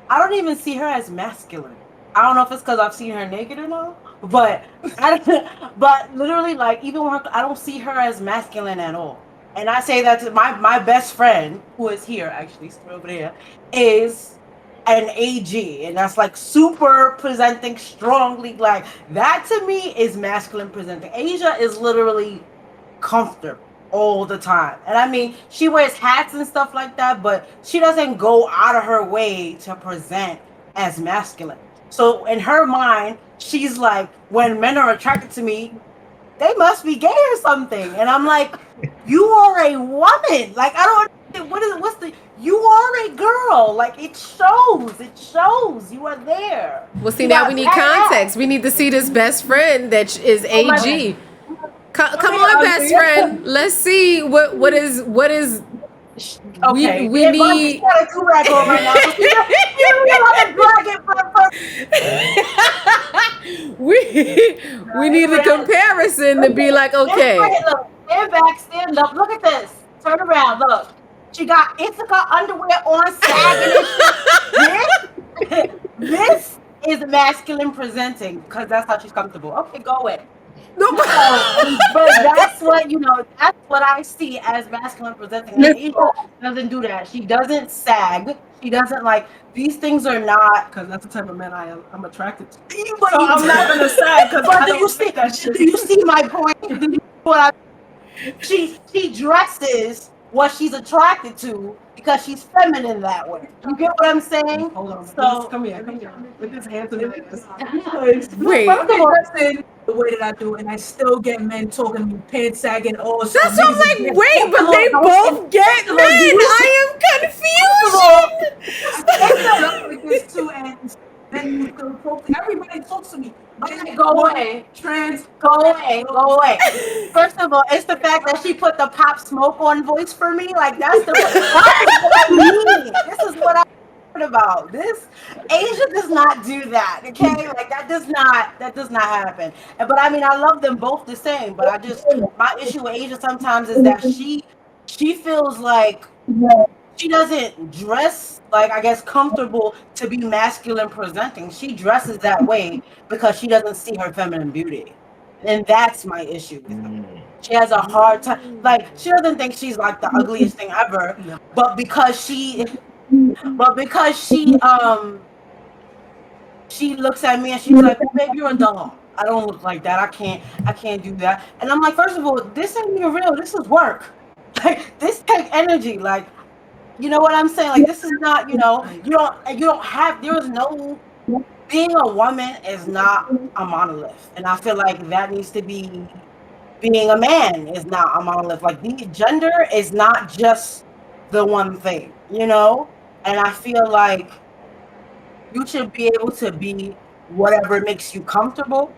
don't even see her as masculine. I don't know if it's because I've seen her naked or not, but but literally, like, even when I don't see her as masculine at all. And I say that to my best friend, who is here, actually, still over there, is an AG, and that's like super presenting strongly. Like, that to me is masculine presenting. Asia is literally comfortable all the time. And I mean, she wears hats and stuff like that, but she doesn't go out of her way to present as masculine. So in her mind, she's like, when men are attracted to me, they must be gay or something. And I'm like, you are a woman. Like, I don't, what's the, you are a girl. Like, it shows you are there. Well, see, now we need context. We need to see this best friend that is AG. Come on, best friend. Let's see what is. Okay, we need. We need the comparison to be like, okay. Look, stand back, stand up. Look at this. Turn around. Look, she got Ithaca underwear on, sagging. This is masculine presenting because that's how she's comfortable. Okay, go away. No, but that's what that's what I see as masculine presenting. And Eva doesn't do that. She doesn't sag. She doesn't like these things are not because that's the type of man I'm attracted to. But so I'm not gonna sag because do you see my point? She dresses what she's attracted to because she's feminine that way. You get what I'm saying? Hold on. So come here. With this handsome ass. Wait. The way that I do, and I still get men talking to me, pants sagging, all. That's what I'm like. Wait, but they both get men. I am confused. Too, and then everybody talks to me. Go away. Go away. First of all, it's the fact that she put the Pop Smoke on voice for me. Like, that's what I mean. This is what I'm about. This Asia does not do that. Okay, like that does not happen. But I mean, I love them both the same. But my issue with Asia sometimes is that she feels like she doesn't dress like, I guess, comfortable to be masculine presenting. She dresses that way because she doesn't see her feminine beauty. And that's my issue with her. She has a hard time. Like, she doesn't think she's like the ugliest thing ever. But because she looks at me and she's like, babe, you're a doll. I don't look like that. I can't do that. And I'm like, first of all, this ain't even real. This is work. Like, this takes energy. Like, you know what I'm saying? Like, this is not, you don't have, being a woman is not a monolith. And I feel like that needs to be, being a man is not a monolith. Like, the gender is not just the one thing, And I feel like you should be able to be whatever makes you comfortable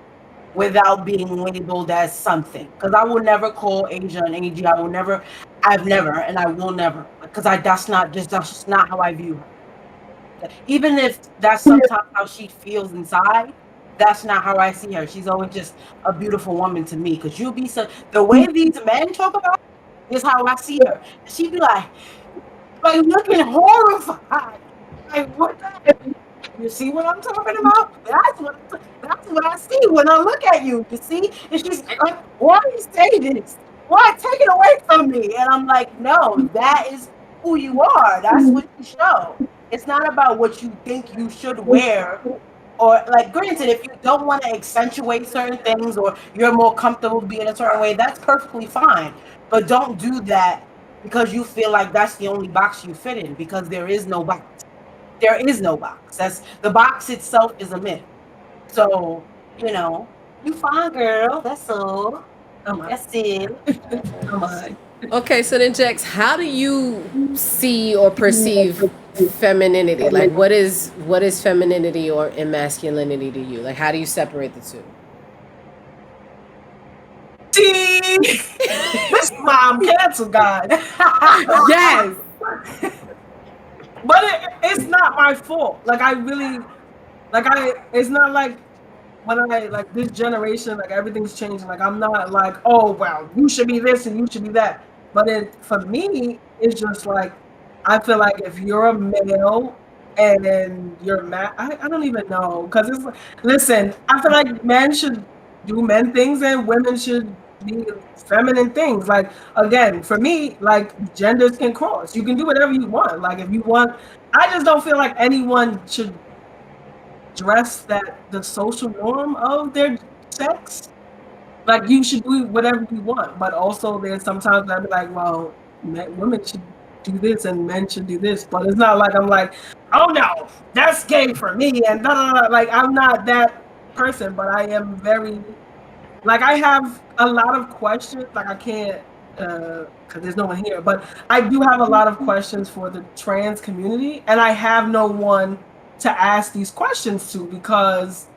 without being labeled as something. Because I will never call Asia an AG. I've never, and I will never, because that's just not how I view her. Even if that's sometimes how she feels inside, that's not how I see her. She's always just a beautiful woman to me. Because the way these men talk about her is how I see her. She'd be like looking horrified. Like, what the? You see what I'm talking about? That's what I see when I look at you. You see? And she's like, why do you say this? Why take it away from me? And I'm like, no, that is who you are. That's what you show. It's not about what you think you should wear. Or, like, granted, if you don't want to accentuate certain things or you're more comfortable being a certain way, that's perfectly fine. But don't do that because you feel like that's the only box you fit in, because there is no box. There is no box. The box itself is a myth. So, you fine, girl. That's all. That's it. Okay, so then, Jax, how do you see or perceive femininity? Like, what is femininity or masculinity to you? Like, how do you separate the two? This is why I'm canceled, God. Yes. but it's not my fault. Like I really, it's not like when I like this generation, like everything's changing. Like I'm not like, oh well, you should be this and you should be that. But for me, it's just like I feel like if you're a male and you're I don't even know because it's listen. I feel like men should do men things and women should be feminine things. Like again, for me, like genders can cross. You can do whatever you want. Like if you want, I just don't feel like anyone should dress that the social norm of their sex. Like you should do whatever you want, but also there's sometimes I'd be like, well, women should do this and men should do this, but it's not like I'm like, oh no, that's gay for me and da da da. Like I'm not that person, but I am very like I have a lot of questions. Like I can't because there's no one here, but I do have a lot of questions for the trans community, and I have no one to ask these questions to because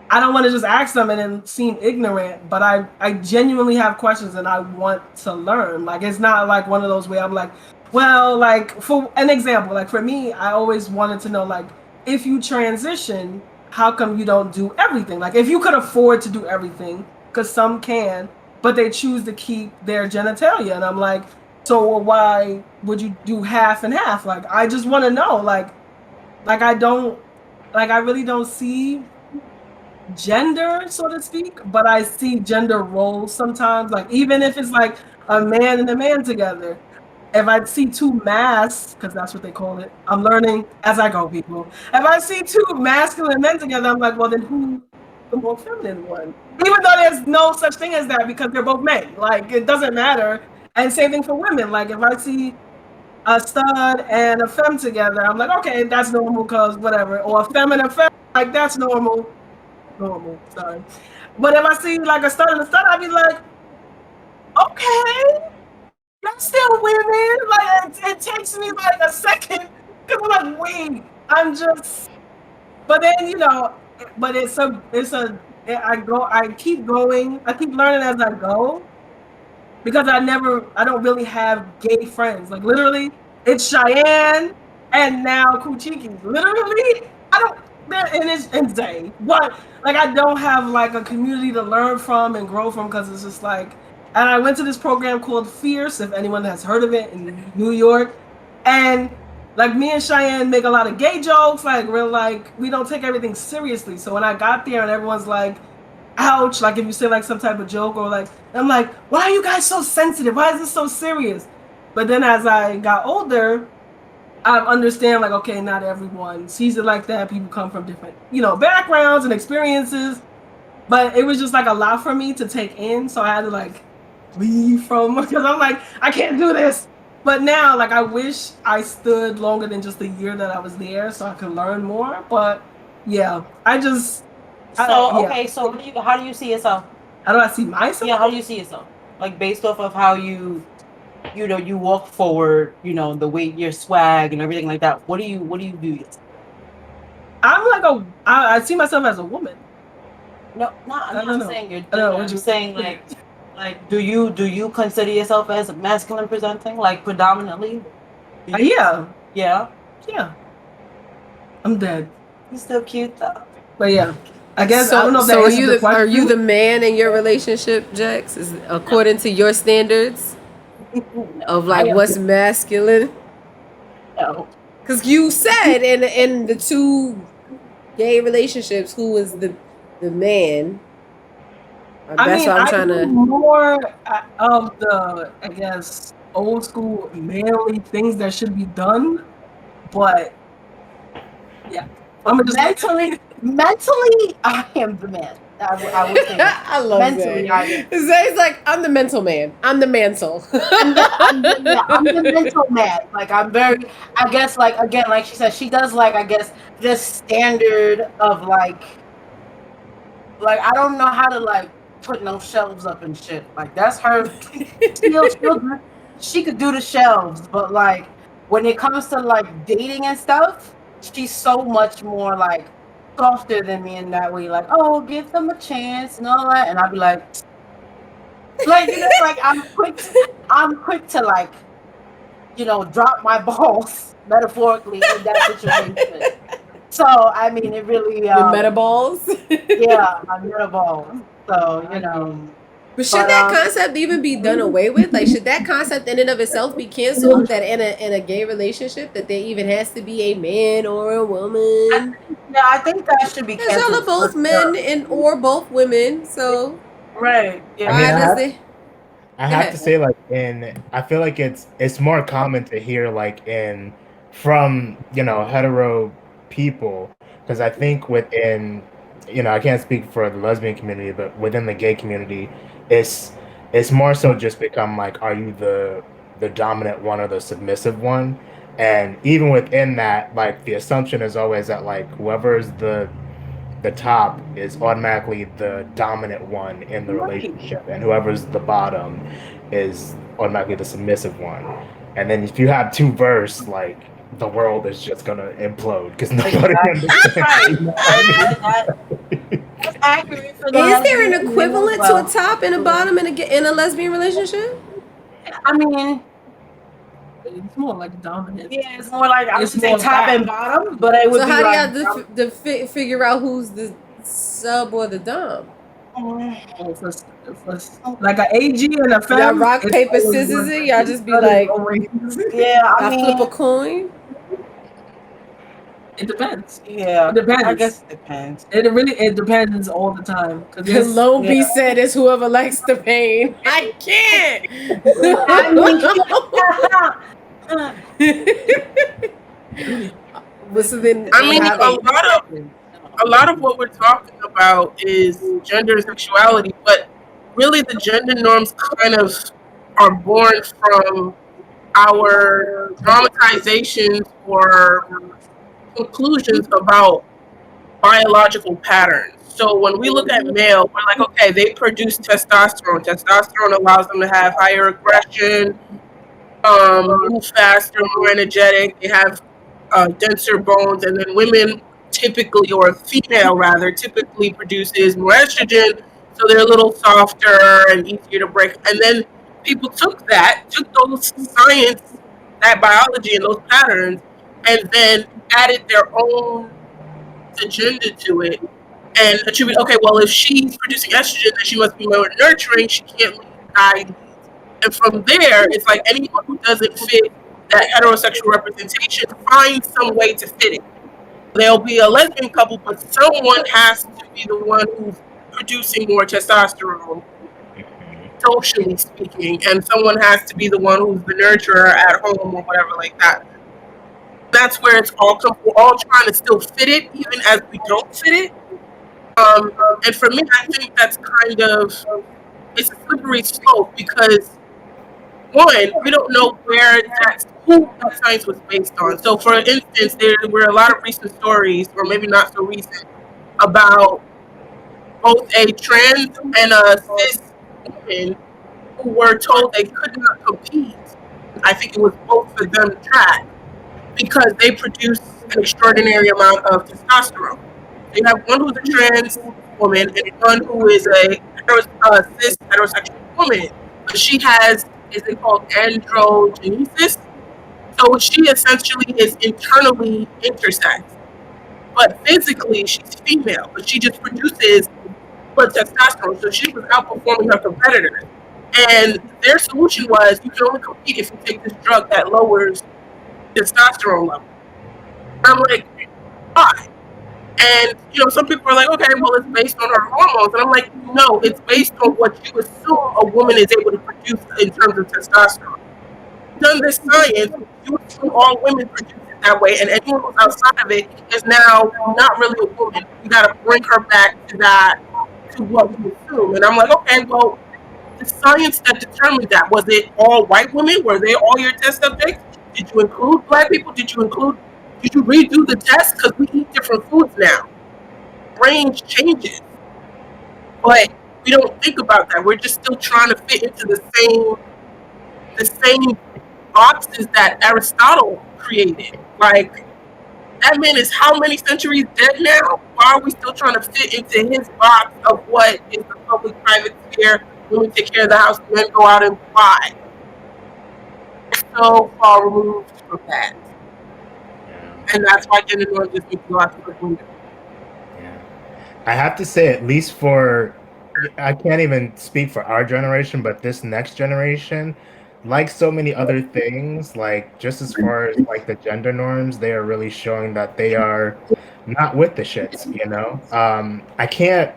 I don't want to just ask them and then seem ignorant, but I genuinely have questions and I want to learn. Like it's not like one of those where I'm like, well, like for an example, like for me, I always wanted to know like if you transition, how come you don't do everything? Like if you could afford to do everything, because some can, but they choose to keep their genitalia, and I'm like, so why would you do half and half? Like I just want to know, like I don't, like I really don't see gender, so to speak, but I see gender roles sometimes. Like even if it's like a man and a man together, if I see two masks, because that's what they call it, I'm learning as I go, people. If I see two masculine men together, I'm like, well, then who's the more feminine one? Even though there's no such thing as that because they're both men. Like it doesn't matter. And same thing for women. Like if I see a stud and a femme together, I'm like, okay, that's normal because whatever. Or a femme and a femme, like that's normal. Sorry. But if I see like a stud and a stud, I'd be like, okay, you're still women. Like it takes me like a second because I'm like, wait, I'm just. But then but I keep going. I keep learning as I go because I don't really have gay friends. Like literally, it's Cheyenne and now Kuchiki. Literally, I don't. And it's insane. But like I don't have like a community to learn from and grow from because it's just like. And I went to this program called Fierce, if anyone has heard of it, in New York, and like me and Cheyenne make a lot of gay jokes. Like we're like we don't take everything seriously. So when I got there and everyone's like, ouch, like if you say like some type of joke or like, I'm like, why are you guys so sensitive? Why is this so serious? But then as I got older, I understand like, okay, not everyone sees it like that. People come from different, backgrounds and experiences. But it was just like a lot for me to take in. So I had to like leave from because I'm like, I can't do this. But now, like, I wish I stood longer than just the year that I was there so I could learn more. But yeah, So how do you see yourself? How do I see myself? Yeah, how do you see yourself? Like based off of how you walk forward, the way your swag and everything like that. What do you do? I'm like I see myself as a woman. No, I'm not saying you're. I'm saying like, do you consider yourself as masculine presenting, like predominantly? Yeah. Yeah. Yeah. I'm dead. You're still cute though. But yeah. I guess so, I don't know if so that are you the man in your relationship, Jax? Is according to your standards of like what's masculine? No. Because you said in the two gay relationships, who was the man? That's what I'm trying to. More of the, I guess, old school manly things that should be done, but yeah, I'm just mentally, I am the man. I would say that. I love mentally, Zay. Zay's like, I'm the mental man. I'm the mantle. I'm the mental man. Like I'm very. I guess like again, like she said, she does like I guess the standard of like I don't know how to like put no shelves up and shit. Like that's her. She could do the shelves, but like when it comes to like dating and stuff, she's so much more like softer than me in that way. Like, oh, give them a chance and all that, and I'd be like I'm quick to like drop my balls metaphorically in that situation. So I mean, it really, Your meta balls. yeah, my meta balls. So But should But, that concept even be done away with? Like, should that concept in and of itself be canceled? That in a gay relationship, that there even has to be a man or a woman? yeah, I think that should be Because y'all canceled. are both for men sure. and or both women, so Right. Yeah. why I does have- it? I Go have ahead. to say, like, I feel like it's more common to hear, like, from hetero people, because I think within, I can't speak for the lesbian community, but within the gay community, it's it's more so just become like, are you the dominant one or the submissive one? And even within that, like, the assumption is always that, like, whoever's the top is automatically the dominant one in the relationship, and whoever's the bottom is automatically the submissive one. And then if you have two verse, like, the world is just gonna implode because nobody understands. Right. You know what I mean? That's accurate for the Is there an lesbian equivalent community to as a top and a bottom in a lesbian relationship? I mean, It's more like dominant. yeah, it's more like I would It's say more top that. and bottom, but it would So be how do like y'all figure out who's the sub or the dom? Like an AG and a femme. Y'all rock, it's paper, always scissors one. it? Y'all just be It's like, always- yeah. I I mean, flip a coin? It depends. yeah. It depends. I guess it depends. It depends all the time. Cause Lone B said it's whoever likes the pain. I can't. So then, I mean, a lot of what we're talking about is gender and sexuality, but really the gender norms kind of are born from our dramatizations or conclusions about biological patterns. So when we look at male, we're like, okay, they produce testosterone. Testosterone allows them to have higher aggression, move faster, more energetic. They have denser bones, and then women typically, or female rather, typically produces more estrogen, so they're a little softer and easier to break. And then people took those science, that biology, and those patterns, and then added their own agenda to it, and attribute, okay, well, if she's producing estrogen, then she must be more nurturing. She can't guide. And from there, it's like anyone who doesn't fit that heterosexual representation finds some way to fit it. There'll be a lesbian couple, but someone has to be the one who's producing more testosterone, socially speaking, and someone has to be the one who's the nurturer at home or whatever like that. That's where it's all we're all trying to still fit it, even as we don't fit it. And for me, I think that's kind of, it's a slippery slope, because one, we don't know who that science was based on. So, for instance, there were a lot of recent stories, or maybe not so recent, about both a trans and a cis woman who were told they could not compete. I think it was both for them track, because they produce an extraordinary amount of testosterone. You have one who's a trans woman and one who is a cis heterosexual woman. But she has, is it called androgenesis? So she essentially is internally intersex, but physically she's female, but she just produces blood testosterone. So she was outperforming her competitors. And their solution was, you can only compete if you take this drug that lowers testosterone level. I'm like, why? And some people are like, okay, well, it's based on her hormones, and I'm like, no, it's based on what you assume a woman is able to produce in terms of testosterone. Done this science, you assume all women produce it that way, and anyone who's outside of it is now not really a woman. You got to bring her back to what we assume. And I'm like, okay, well, the science that determined that, was it all white women? Were they all your test subjects? Did you include black people? Did you redo the test? Because we eat different foods now. Range changes. But we don't think about that. We're just still trying to fit into the same boxes that Aristotle created. Like, that man is how many centuries dead now? Why are we still trying to fit into his box of what is the public-private sphere? Women take care of the house, men go out and buy. so far removed from that. Yeah. And that's why gender norms just makes a lot of people. Yeah. I have to say, at least for, I can't even speak for our generation, but this next generation, like so many other things, like just as far as like the gender norms, they are really showing that they are not with the shits, you know? I can't,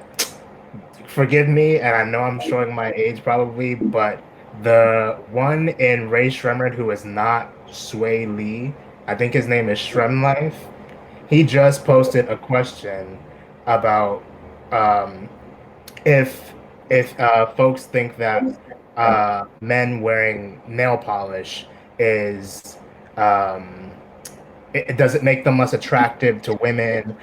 forgive me, and I know I'm showing my age probably, but the one in Ray Shremmerd who is not Sway Lee, I think his name is Shrem Life. He just posted a question about um, if folks think that men wearing nail polish is um, does it make them less attractive to women,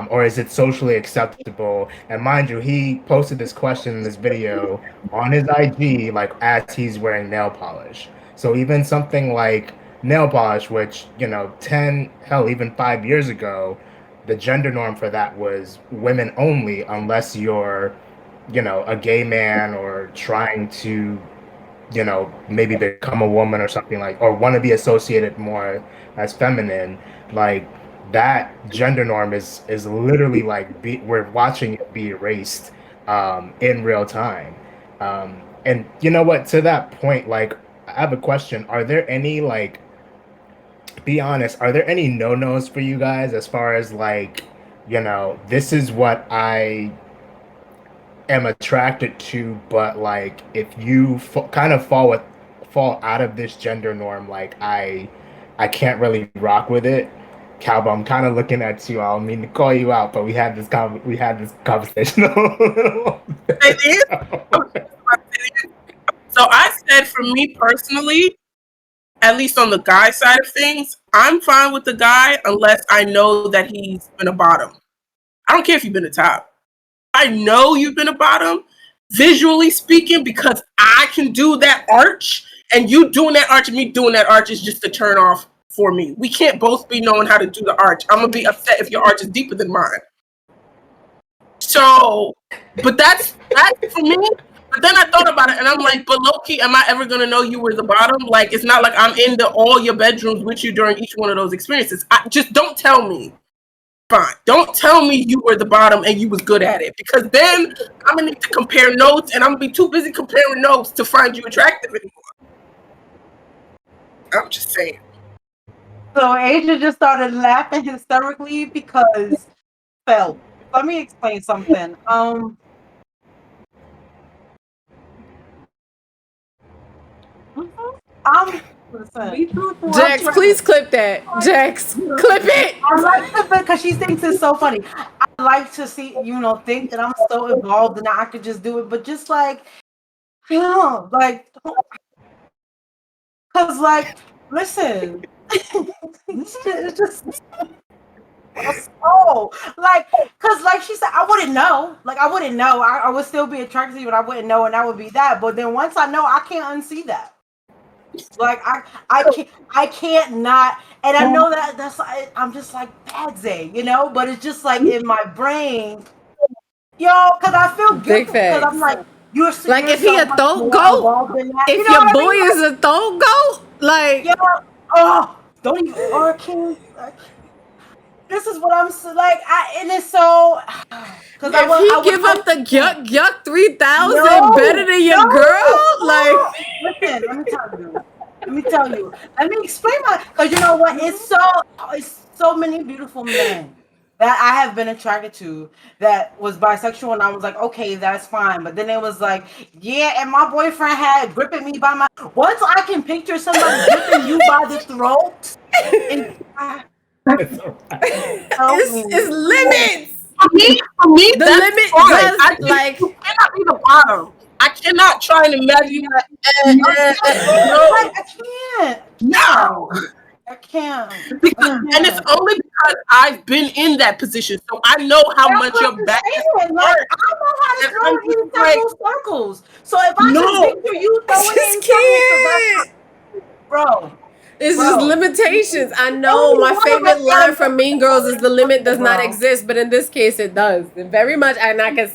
or is it socially acceptable? And mind you, he posted this question in this video on his IG, like as he's wearing nail polish. So even something like nail polish, which 10, hell, even 5 years ago, the gender norm for that was women only, unless you're, a gay man or trying to maybe become a woman or something, like, or want to be associated more as feminine. Like, that gender norm is literally like we're watching it be erased in real time. And you know what, to that point, like, I have a question. Are there any, like, be honest, are there any no-nos for you guys as far as, like, this is what I am attracted to, but like if you kind of fall out of this gender norm, like I can't really rock with it. Calba, I'm kind of looking at you. I don't mean to call you out, but we had this conversation a little bit It ago. is. So I said, for me personally, at least on the guy side of things, I'm fine with the guy unless I know that he's been a bottom. I don't care if you've been a top. I know you've been a bottom, visually speaking, because I can do that arch, and you doing that arch and me doing that arch is just a turn off for me. We can't both be knowing how to do the arch. I'm gonna be upset if your arch is deeper than mine. So, but that's for me. But then I thought about it, and I'm like, but low-key, am I ever gonna know you were the bottom? Like, it's not like I'm in all your bedrooms with you during each one of those experiences. Just don't tell me. Fine. Don't tell me you were the bottom and you was good at it, because then I'm gonna need to compare notes, and I'm gonna be too busy comparing notes to find you attractive anymore. I'm just saying. So Asia just started laughing hysterically because felt. Let me explain something. Listen. Jax, please clip that. Jax, clip it. I like it because she thinks it's so funny. I like to see, think that I'm so involved and I could just do it, but just like, like, because, like, listen, it's just. Oh, like, cause like she said, I wouldn't know. Like, I wouldn't know. I would still be attracted to you, but I wouldn't know, and that would be that. But then once I know, I can't unsee that. Like, I can't not, and I know that's. I'm just like Padsy, but it's just like in my brain, cause I feel Big guilty because I'm facts. like, you're Like, you're if he so a much throat more goat, involved in that. if You know your what I boy mean? is a throat goat, like, Don't even, or can. This is what I'm like, and it's so because if he give up the yuck 3000 better than your girl, like, listen, let me tell you, let me explain because you know what, it's so many beautiful men that I have been attracted to that was bisexual, and I was like, okay, that's fine, but then it was like, yeah, and my boyfriend had gripping me by my. Once I can picture somebody gripping you by the throat, and it's limits. For me, The that's limit fine. does, like, you cannot be the bottom. I cannot try and imagine that. I can't. No. I can't. And it's only because I've been in that position, so I know how much your back is. Like, I know how to throw it in several circles. So if I can picture you throwing I just in circles, so can't. bro. It's Bro. just limitations. I know my favorite line from Mean Girls is the limit does not exist, but in this case it does. Very much and I can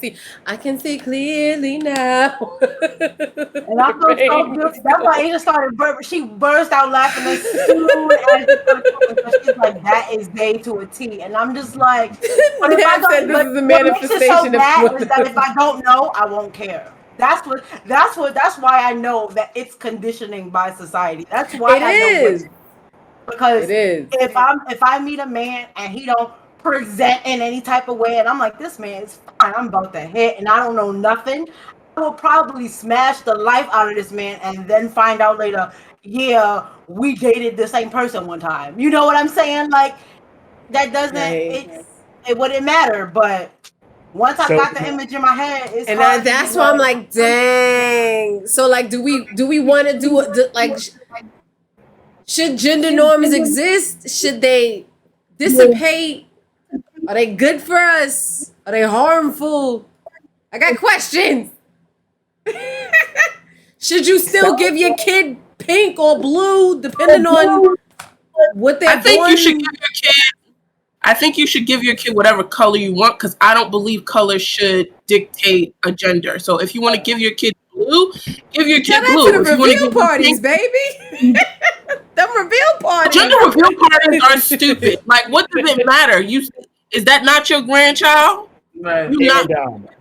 see clearly now. And I felt so guilty. That's why Ada started she burst out laughing as soon as she started talking, because she's like, that is day to a T. And I'm just like, but if I Man said don't, this but is a what makes it so manifestation of bad what is that if I don't know, I won't care. That's why I know that it's conditioning by society. That's why I know it is. because It is. if I meet a man and he don't present in any type of way and I'm like, this man is fine, I'm about to hit and I don't know nothing, I will probably smash the life out of this man and then find out later, yeah, we dated the same person one time. You know what I'm saying? Like that doesn't it wouldn't matter, but once I got the image in my head, it's and hard that's why I'm like, dang. So like, do we want to do like? Should gender norms exist? Should they dissipate? Are they good for us? Are they harmful? I got questions. Should you still give your kid pink or blue, depending on what they're I think you should give your kid whatever color you want, because I don't believe color should dictate a gender. So if you want to give your kid blue, give your kid blue. To the reveal parties, baby. Them reveal parties. Gender reveal parties are stupid. Like, what does it matter? Is that not your grandchild? Right.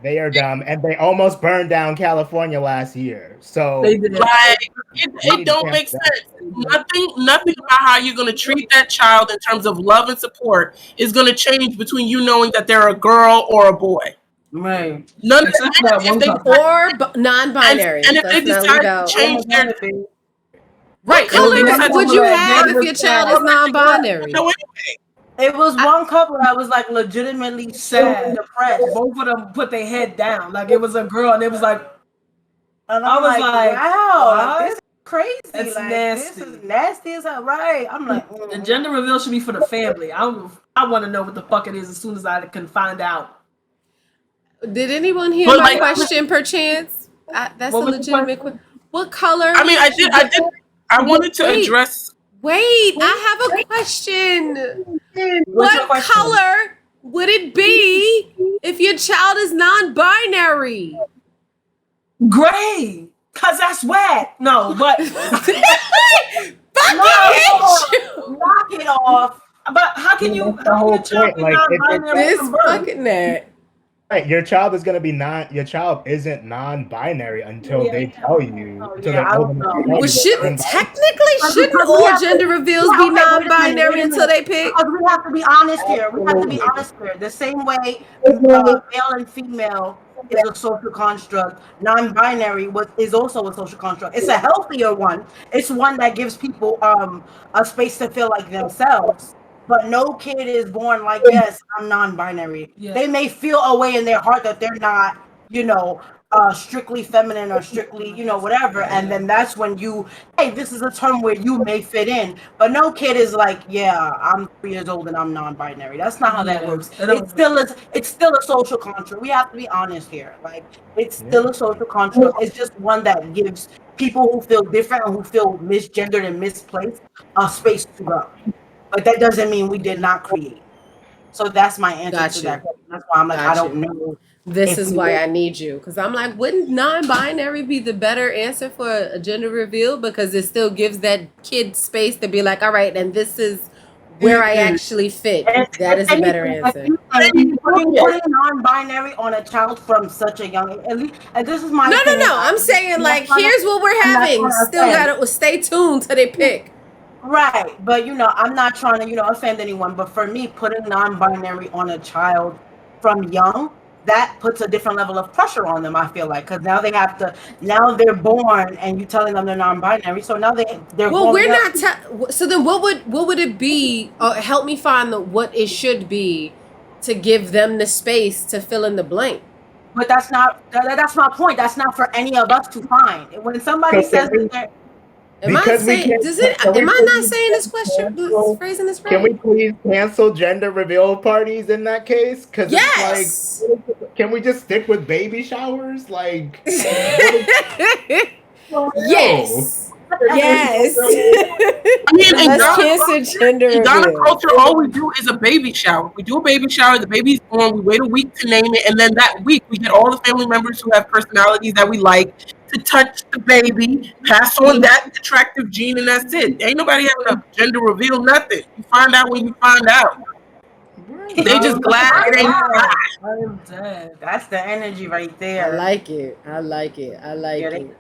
They are dumb, and they almost burned down California last year. So it don't make sense. Nothing about how you're going to treat that child in terms of love and support is going to change between you knowing that they're a girl or a boy. Right. None of that. Or non-binary. And if they decide to change their what color would you have if your child is non-binary? It was one couple that was like legitimately sad, depressed. Both of them put their head down, like it was a girl, and it was like, and I was like, wow, this is crazy. It's like, nasty. This is nasty as hell, right? I'm like, the gender reveal should be for the family. I want to know what the fuck it is as soon as I can find out. Did anyone hear my question, perchance? That's a legitimate question. What color? I mean, I did. I wanted to address. Wait, I have a question. What color would it be if your child is non-binary? Gray, cause that's wet. No, but knock it off. But how can you? How can your child be non-binary? This fucking that. Right, your child isn't non-binary until they tell you. Well, shouldn't all gender reveals be non-binary until they pick? Because we have to be honest here. The same way male and female is a social construct, non-binary is also a social construct. It's a healthier one. It's one that gives people a space to feel like themselves. But no kid is born like, yes, I'm non-binary. Yeah. They may feel a way in their heart that they're not, strictly feminine or strictly, whatever. And then that's when this is a term where you may fit in. But no kid is like, yeah, I'm 3 years old and I'm non-binary. That's not how that works. It's still a social construct. We have to be honest here. Like, it's still a social construct. It's just one that gives people who feel different and who feel misgendered and misplaced a space to go. But that doesn't mean we did not create. So that's my answer to that question. That's why I'm like, I don't know. This is why I need you. Because I'm like, wouldn't non-binary be the better answer for a gender reveal? Because it still gives that kid space to be like, all right, and this is where I actually fit. That is a better answer. Putting non-binary on a child from such a young age, and this is my No. I'm saying, like, here's what we're having. Still gotta stay tuned till they pick. Right, but I'm not trying to offend anyone, but for me, putting non-binary on a child from young, that puts a different level of pressure on them. I feel like, because now they're born and you telling them they're non-binary, so now they're. Well, we're not. So then, what would it be? Help me find what it should be to give them the space to fill in the blank. But that's my point. That's not for any of us to find. When somebody says that they're. Am I not saying this question? Phrasing this right? Can we please cancel gender reveal parties in that case? Because yes. It's like, can we just stick with baby showers? Like, yes. Yes. I mean, in Let's Ghana, cancel gender in Ghana reveal. culture, all we do is a baby shower. We do a baby shower, the baby's born, we wait a week to name it, and then that week we get all the family members who have personalities that we like to touch the baby, pass on that attractive gene, and that's it. Ain't nobody having a gender reveal, nothing. You find out when you find out. They just glad it ain't I am dead. That's the energy right I there. like it. I like it. I like Yeah, they- it.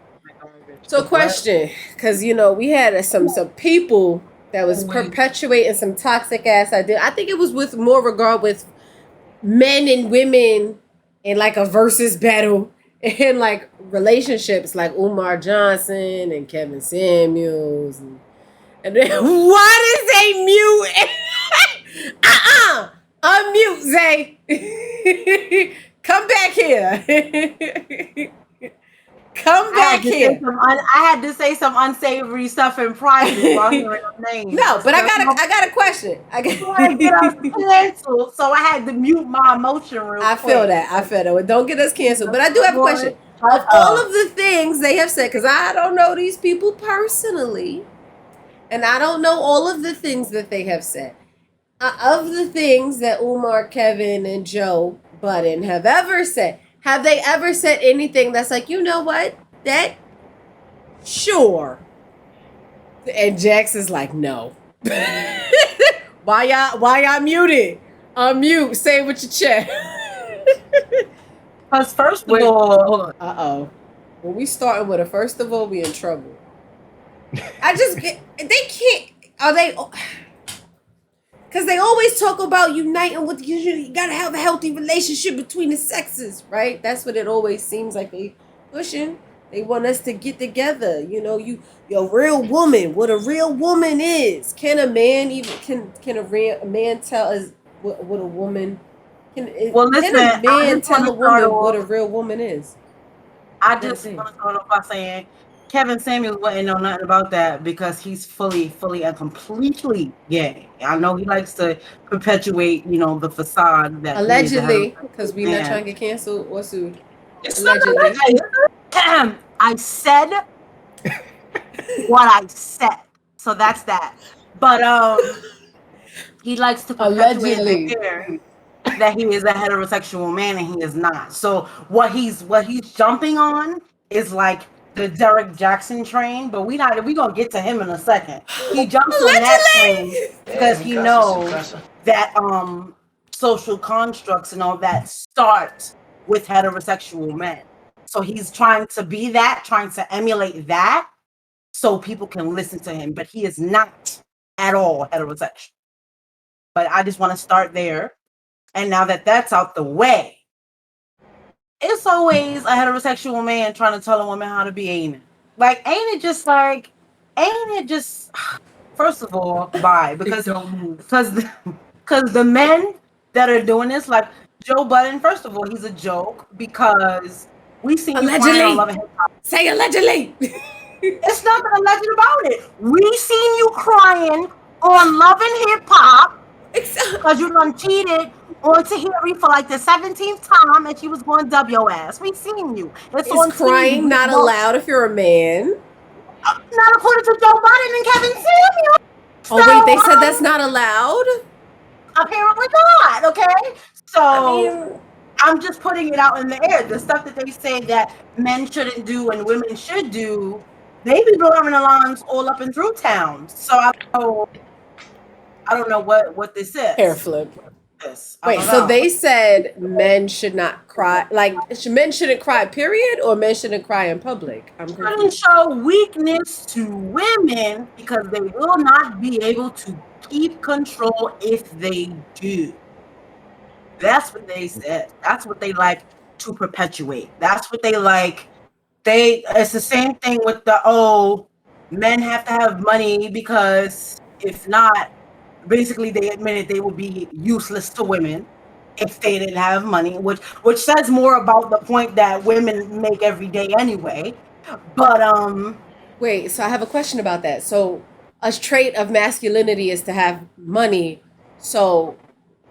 So, question, because we had some people that was perpetuating some toxic ass idea. I think it was with more regard with men and women in like a versus battle in like relationships, like Umar Johnson and Kevin Samuels, and then what is a mute? Unmute, Zay. Come back here. Come back here. I had to say some unsavory stuff in private while hearing her name. No, but I got a question. I to get us canceled, so I had to mute my emotion real quick. I feel that. Don't get us canceled. But I do have a question. Of all of the things they have said, because I don't know these people personally, and I don't know all of the things that they have said. Of the things that Umar, Kevin, and Joe Budden have ever said, have they ever said anything that's like, you know what? That, sure. And Jax is like, no. Why y'all muted? Unmute. Say it with your chest. Because first of all, Uh-oh. When we starting with a first of all, we in trouble. I just get, they can't, are they, because they always talk about uniting with, you gotta have a healthy relationship between the sexes, right? That's what it always seems like they pushing. They want us to get together. You're a real woman, what a real woman is. Can a man even, can a man tell us what a woman, can a man tell a woman what a real woman is? I just want to start off by saying Kevin Samuels wouldn't know nothing about that because he's fully and completely gay. I know he likes to perpetuate, the facade that allegedly, because we're not trying to get canceled or sued. It's allegedly. I said what I said, so that's that. But he likes to perpetuate the fear that he is a heterosexual man and he is not. So what he's jumping on is like the Derek Jackson train, but we gonna get to him in a second. He jumps on that train because he knows that social constructs and all that start with heterosexual men. So he's trying to be that, trying to emulate that, so people can listen to him. But he is not at all heterosexual. But I just want to start there. And now that that's out the way, it's always a heterosexual man trying to tell a woman how to be, ain't it? Like, ain't it just, first of all, bye. Because the men that are doing this, like Joe Budden, first of all, he's a joke because we seen you crying on Love and Hip Hop. Say allegedly. It's nothing alleged about it. We seen you crying on Love and Hip Hop because you done cheated on Tahiri for like the 17th time and she was going to dub your ass. We seen you. Is crying TV. Not allowed if you're a man? Not according to Joe Budden and Kevin Samuels. Oh, wait, they said that's not allowed? Apparently not, okay? So I'm just putting it out in the air. The stuff that they say that men shouldn't do and women should do, they be blurring the lines all up and through town. So I don't know what this is. Hair flip. Wait, so they said men should not cry, like men shouldn't cry, period, or men shouldn't cry in public? I'm shouldn't show weakness to women because they will not be able to keep control if they do. That's what they said. That's what they like to perpetuate. That's what they like. It's the same thing with men have to have money because if not, basically they admitted they would be useless to women if they didn't have money, which says more about the point that women make every day anyway. But wait, so I have a question about that. So a trait of masculinity is to have money. So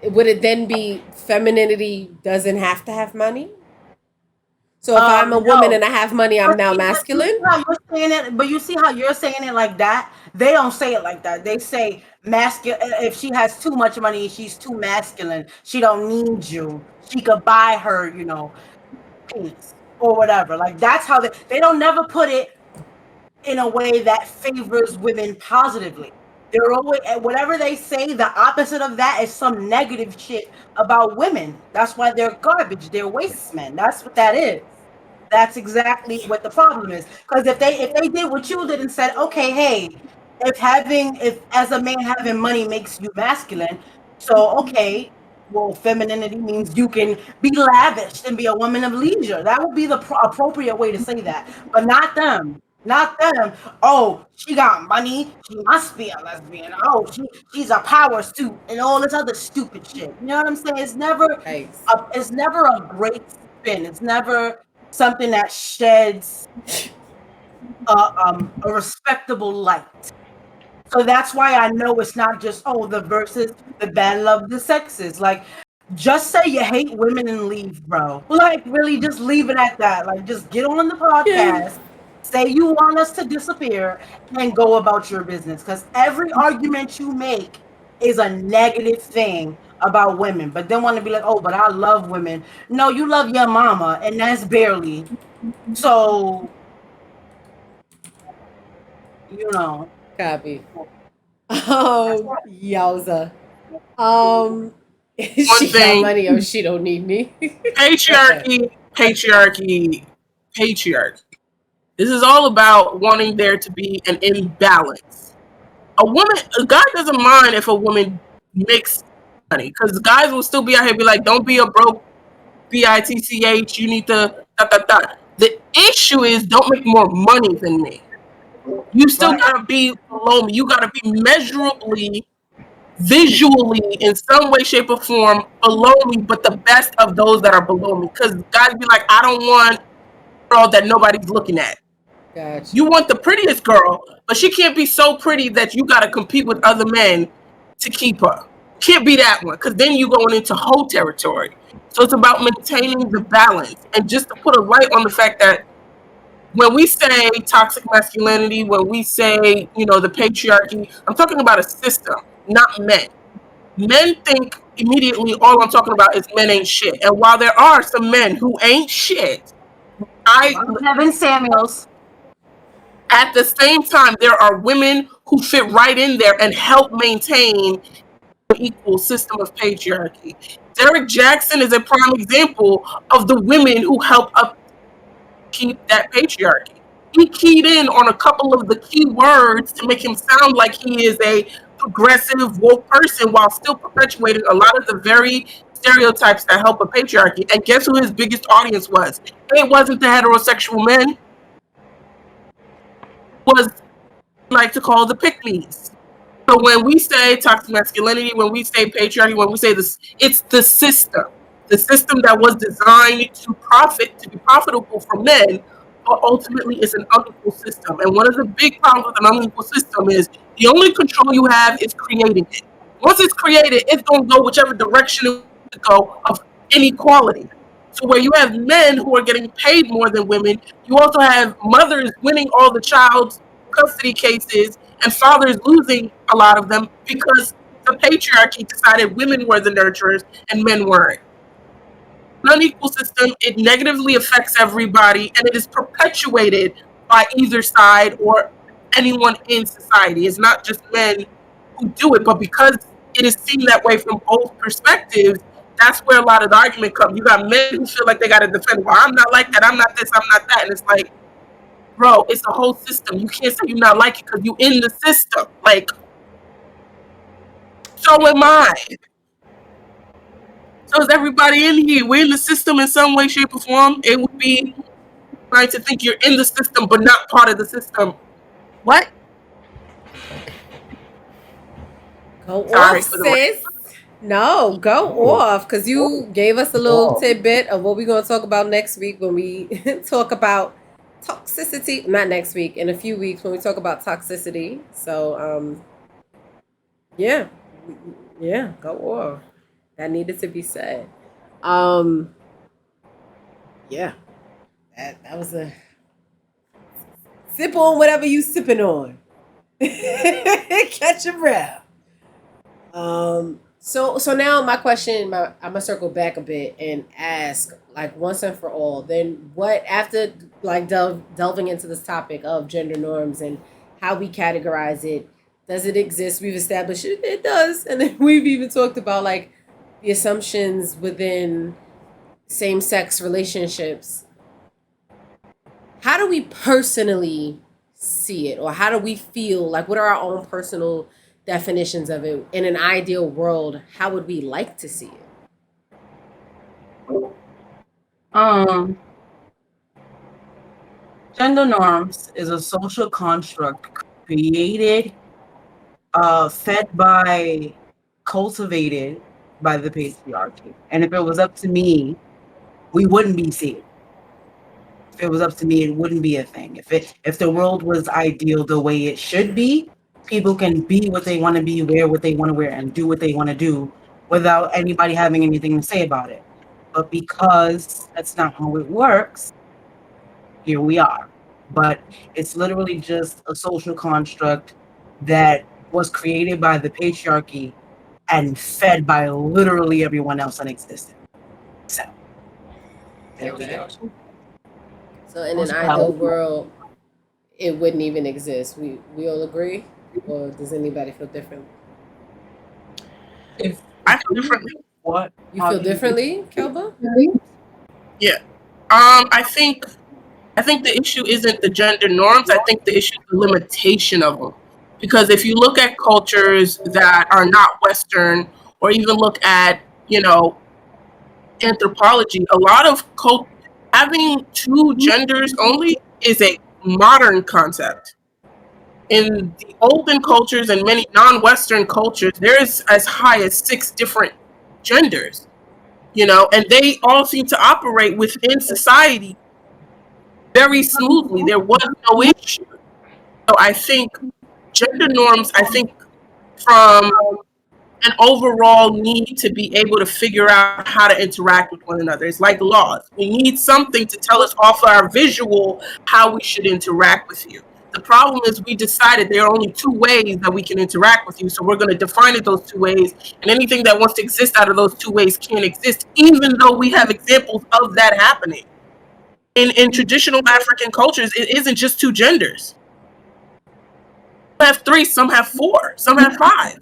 would it then be femininity doesn't have to have money? So if I'm a woman No. and I have money, I'm now masculine? How you're saying it, but you see how you're saying it like that? They don't say it like that. They say masculine. If she has too much money, she's too masculine. She don't need you. She could buy her, peace or whatever. Like that's how they don't never put it in a way that favors women positively. They're always whatever they say. The opposite of that is some negative shit about women. That's why they're garbage. They're waste men. That's what that is. That's exactly what the problem is. Because if they did what you did and said, okay, hey, if as a man having money makes you masculine, so okay, well, femininity means you can be lavish and be a woman of leisure. That would be the appropriate way to say that, but not them. Not them. Oh, she got money. She must be a lesbian. Oh, she's a power suit and all this other stupid shit. You know what I'm saying? Thanks. It's never a great spin. It's never something that sheds a respectable light. So that's why I know it's not just the verses, the battle of the sexes. Like, just say you hate women and leave, bro. Like, really, just leave it at that. Like, just get on the podcast, say you want us to disappear, and go about your business. Because every argument you make is a negative thing about women. But then want to be like, oh, but I love women. No, you love your mama, and that's barely. So, Copy. Yowza. One She got thing, money or she don't need me. patriarchy. This is all about wanting there to be an imbalance. A guy doesn't mind if a woman makes money, because guys will still be out here be like, don't be a broke bitch. You need to dot dot dot. The issue is don't make more money than me. You still Right. gotta be below me. You gotta be measurably, visually, in some way, shape, or form below me, but the best of those that are below me. Because guys be like, I don't want a girl that nobody's looking at. Gotcha. You want the prettiest girl, but she can't be so pretty that you gotta compete with other men to keep her. Can't be that one, because then you're going into whole territory. So it's about maintaining the balance. And just to put a light on the fact that when we say toxic masculinity, when we say, the patriarchy, I'm talking about a system, not men. Men think immediately all I'm talking about is men ain't shit. And while there are some men who ain't shit, Kevin Samuels. at the same time, there are women who fit right in there and help maintain an equal system of patriarchy. Derek Jackson is a prime example of the women who help upkeep that patriarchy. He keyed in on a couple of the key words to make him sound like he is a progressive, woke person while still perpetuating a lot of the very stereotypes that help a patriarchy. And guess who his biggest audience was? It wasn't the heterosexual men. It was like to call the pick-me's. So when we say toxic masculinity, when we say patriarchy, when we say this, it's the system that was designed to be profitable for men, but ultimately it's an unequal system. And one of the big problems with an unequal system is the only control you have is creating it. Once it's created, it's going to go whichever direction it go of inequality. So where you have men who are getting paid more than women, you also have mothers winning all the child custody cases and fathers losing a lot of them because the patriarchy decided women were the nurturers and men weren't. An unequal system, it negatively affects everybody, and it is perpetuated by either side or anyone in society. It's not just men who do it, but because it is seen that way from both perspectives, that's where a lot of the argument comes. You got men who feel like they got to defend, well, I'm not like that, I'm not this, I'm not that. And it's like, bro, it's a whole system. You can't say you're not like it because you in the system. Like, so am I. So is everybody in here. We're in the system in some way, shape, or form. It would be trying to think you're in the system but not part of the system. What? Go Sorry off, for the sis. No, go off, because you gave us a little tidbit of what we're going to talk about next week when we talk about toxicity. Not next week, in a few weeks when we talk about toxicity. So, yeah, go off. That needed to be said. Yeah. That was a sip on whatever you sipping on. Catch your breath. So now my question, I'm gonna circle back a bit and ask, like, once and for all, then what after like delving into this topic of gender norms and how we categorize it, does it exist? We've established it does, and then we've even talked about like the assumptions within same sex relationships. How do we personally see it, or how do we feel? Like, what are our own personal definitions of it? In an ideal world, how would we like to see it? Um, Gender norms is a social construct created, fed by, cultivated by the patriarchy. And if it was up to me, we wouldn't be seeing. If it was up to me, it wouldn't be a thing. If the world was ideal the way it should be, people can be what they want to be, wear what they want to wear, and do what they want to do without anybody having anything to say about it. But because that's not how it works, here we are. But it's literally just a social construct that was created by the patriarchy and fed by literally everyone else in existence. So there we go. So in an ideal world, it wouldn't even exist. We all agree, or does anybody feel different? I feel differently. What? You feel differently, Kelba? Yeah. I think the issue isn't the gender norms. I think the issue is the limitation of them. Because if you look at cultures that are not Western, or even look at, anthropology, a lot of having two genders only is a modern concept. In the olden cultures and many non-Western cultures, there's as high as 6 different genders, and they all seem to operate within society very smoothly. There was no issue. So I think gender norms, from an overall need to be able to figure out how to interact with one another. It's like laws. We need something to tell us off our visual how we should interact with you. The problem is we decided there are only 2 ways that we can interact with you, so we're going to define it those 2 ways, and anything that wants to exist out of those 2 ways can't exist, even though we have examples of that happening. In traditional African cultures, it isn't just 2 genders. Some have 3, some have 4, some have 5.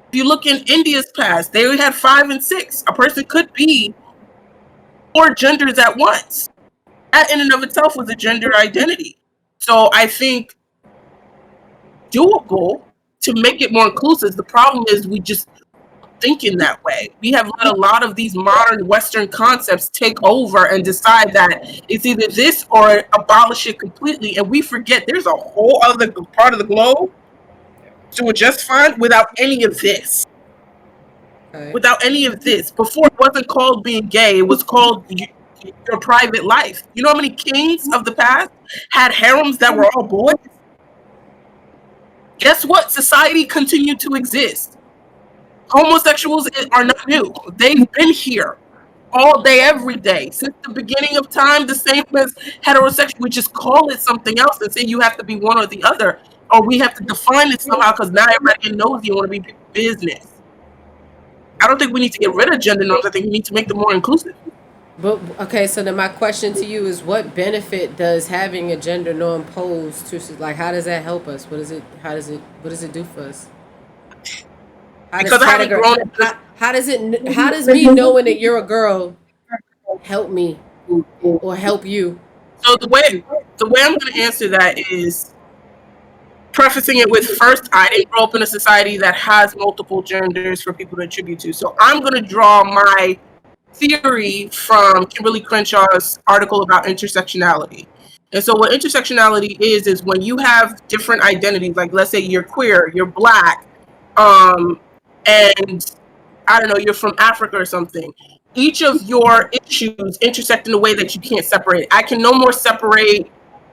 If you look in India's past, they had 5 and 6. A person could be 4 genders at once. That in and of itself was a gender identity. So I think doable to make it more inclusive. The problem is we just think in that way. We have let a lot of these modern Western concepts take over and decide that it's either this or abolish it completely. And we forget there's a whole other part of the globe to just fine without any of this. Okay. Without any of this. Before, it wasn't called being gay. It was called your private life. You know how many kings of the past had harems that were all boys? Guess what? Society continued to exist. Homosexuals are not new. They've been here all day, every day. Since the beginning of time, the same as heterosexual. We just call it something else and say you have to be one or the other. Or we have to define it somehow because now everybody knows you want to be business. I don't think we need to get rid of gender norms. I think we need to make them more inclusive. But okay, so then my question to you is, what benefit does having a gender norm pose to, like, how does that help us? What does it do for us? Because I haven't grown up. How does me knowing that you're a girl help me or help you? So the way I'm going to answer that is prefacing it with, first, I didn't grow up in a society that has multiple genders for people to attribute to. So I'm going to draw my theory from Kimberly Crenshaw's article about intersectionality. And so what intersectionality is when you have different identities, like let's say you're queer, you're Black, and I don't know, you're from Africa or something. Each of your issues intersect in a way that you can't separate. I can no more separate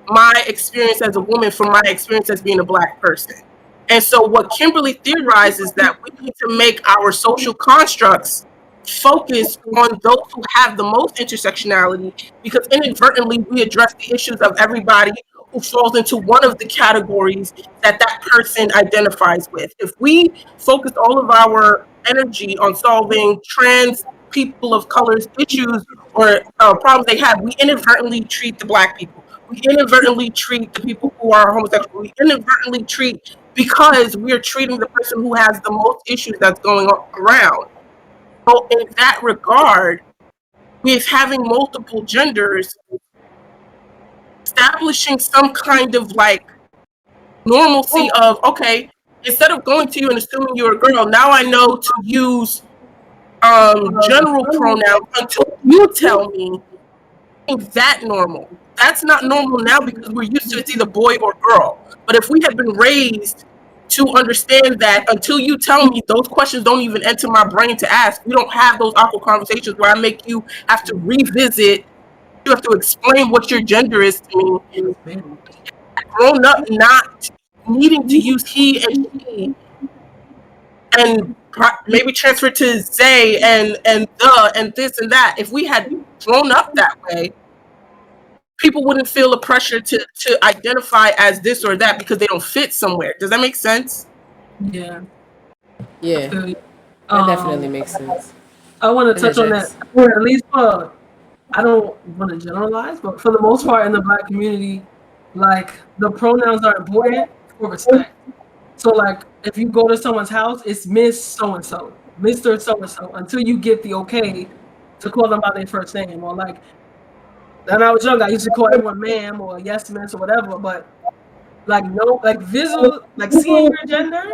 my experience as a woman from my experience as being a Black person. And so what Kimberly theorized is that we need to make our social constructs focus on those who have the most intersectionality, because inadvertently we address the issues of everybody who falls into one of the categories that that person identifies with. If we focus all of our energy on solving trans people of color's issues or problems they have, we inadvertently treat the Black people. We inadvertently treat the people who are homosexual. We inadvertently treat, because we're treating the person who has the most issues that's going on around. So in that regard, with having multiple genders, establishing some kind of like normalcy of, okay, instead of going to you and assuming you're a girl, now I know to use general pronouns until you tell me. Is that normal? That's not normal now because we're used to it's either boy or girl. But if we had been raised to understand that until you tell me, those questions don't even enter my brain to ask. We don't have those awkward conversations where I make you have to revisit. You have to explain what your gender is to me. Grown up not needing to use he and she, and maybe transfer to they and the and this and that. If we had grown up that way, people wouldn't feel the pressure to identify as this or that because they don't fit somewhere. Does that make sense? Yeah. Yeah, Feel you. that definitely makes sense. I want to touch on that. Or at least for, I don't want to generalize, but for the most part in the Black community, like the pronouns are important for respect. So like if you go to someone's house, it's Miss so-and-so, Mr. so-and-so, until you get the okay to call them by their first name. Or like, when I was young, I used to call everyone ma'am or yes miss or whatever, but like no, like visual, like seeing your gender,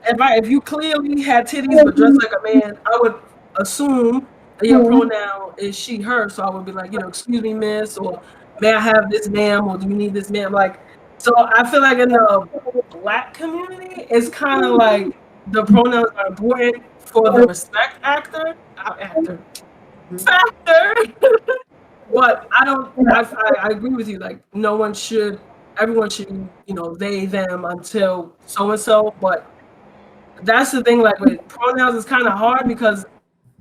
if you clearly had titties but dressed like a man, I would assume that your pronoun is she, her. So I would be like, excuse me, miss, or may I have this, ma'am, or do you need this, ma'am? Like, so I feel like in the Black community, it's kind of like the pronouns are important for the respect factor. But I agree with you. Like, everyone should, they, them until so and so. But that's the thing. Like with pronouns, it's kind of hard because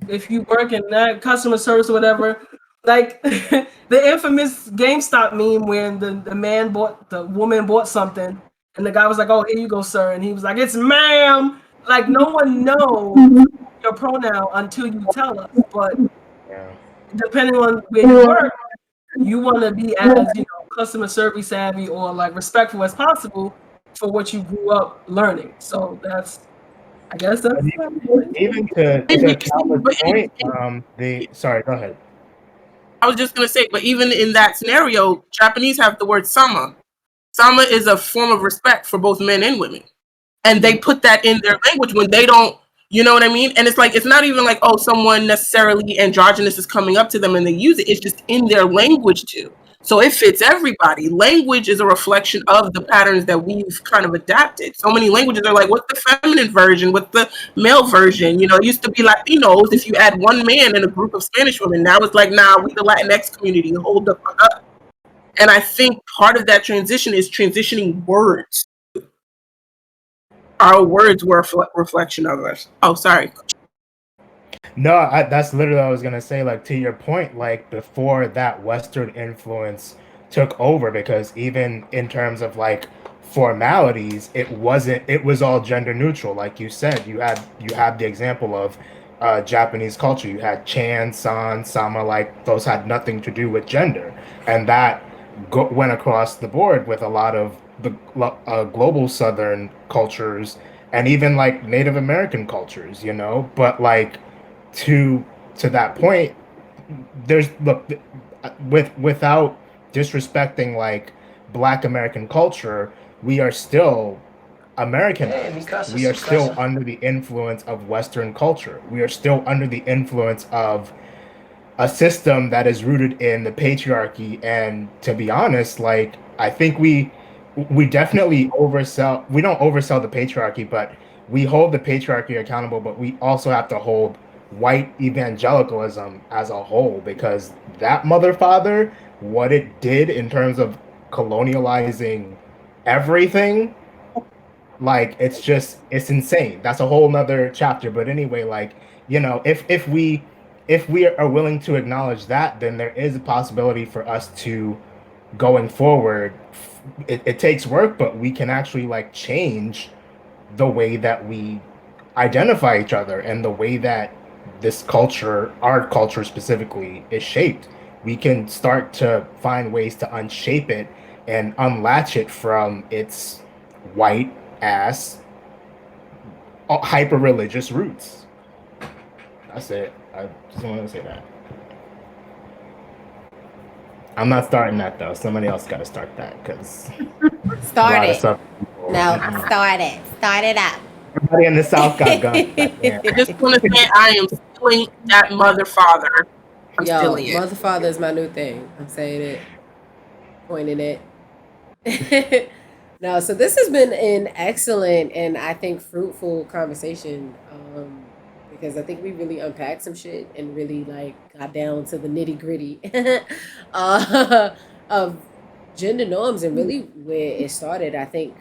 if you work in that customer service or whatever, like the infamous GameStop meme when the woman bought something and the guy was like, "Oh, here you go, sir," and he was like, "It's ma'am." Like no one knows your pronoun until you tell us. But depending on where you work, you want to be as customer service savvy or like respectful as possible for what you grew up learning. So I guess that's even to Calvin's point. Sorry, go ahead. I was just gonna say, but even in that scenario, Japanese have the word sama. Sama is a form of respect for both men and women, and they put that in their language when they don't. You know what I mean? And it's like, it's not even like, oh, someone necessarily androgynous is coming up to them and they use it. It's just in their language too. So it fits everybody. Language is a reflection of the patterns that we've kind of adapted. So many languages are like, what's the feminine version? What's the male version? It used to be Latinos if you add one man in a group of Spanish women. Now it's like, nah, we the Latinx community. Hold the fuck up. And I think part of that transition is transitioning words. Our words were a reflection of us. Oh, sorry. No, that's literally what I was gonna say. Like, to your point, like before that Western influence took over, because even in terms of like formalities, it was all gender neutral. Like you said, you had the example of Japanese culture. You had chan, san, sama, like those had nothing to do with gender, and that went across the board with a lot of the global Southern cultures and even like Native American cultures, but like to that point, there's without disrespecting like Black American culture, we are still Americanized. We are still under the influence of Western culture. We are still under the influence of a system that is rooted in the patriarchy. And to be honest, like I think we definitely oversell. We don't oversell the patriarchy, but we hold the patriarchy accountable. But we also have to hold white evangelicalism as a whole, because that mother father, what it did in terms of colonializing everything, like it's insane. That's a whole nother chapter. But anyway, like if we if we are willing to acknowledge that, then there is a possibility for us to, going forward, it takes work, but we can actually like change the way that we identify each other and the way that this culture, our culture specifically, is shaped. We can start to find ways to unshape it and unlatch it from its white ass hyper religious roots. That's it. I just wanted to say that. I'm not starting that though. Somebody else got to start that because Start it. No, start it. Start it up. Everybody in the South got guns. I just want to say I am stealing that mother father. I'm Yo, stealing it. mother father is my new thing. I'm saying it, pointing it. No, so this has been an excellent and I think fruitful conversation, because I think we really unpacked some shit and really like got down to the nitty gritty of gender norms and really where it started. I think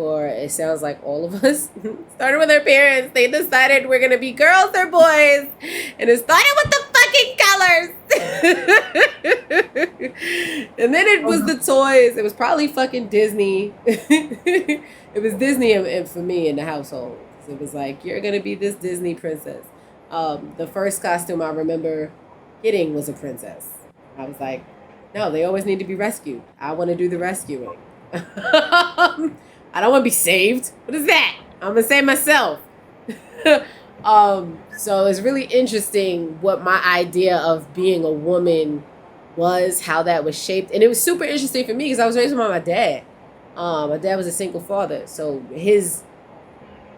it sounds like all of us started with our parents. They decided we're gonna be girls or boys, and it started with the fucking colors. And then it was the toys. It was probably fucking Disney. It was Disney and for me in the household. It was like, you're gonna be this Disney princess. The first costume I remember getting was a princess. I was like, no, they always need to be rescued. I want to do the rescuing. I don't want to be saved. What is that? I'm gonna save myself. So it's really interesting what my idea of being a woman was, how that was shaped, and it was super interesting for me because I was raised by my dad. My dad was a single father, so his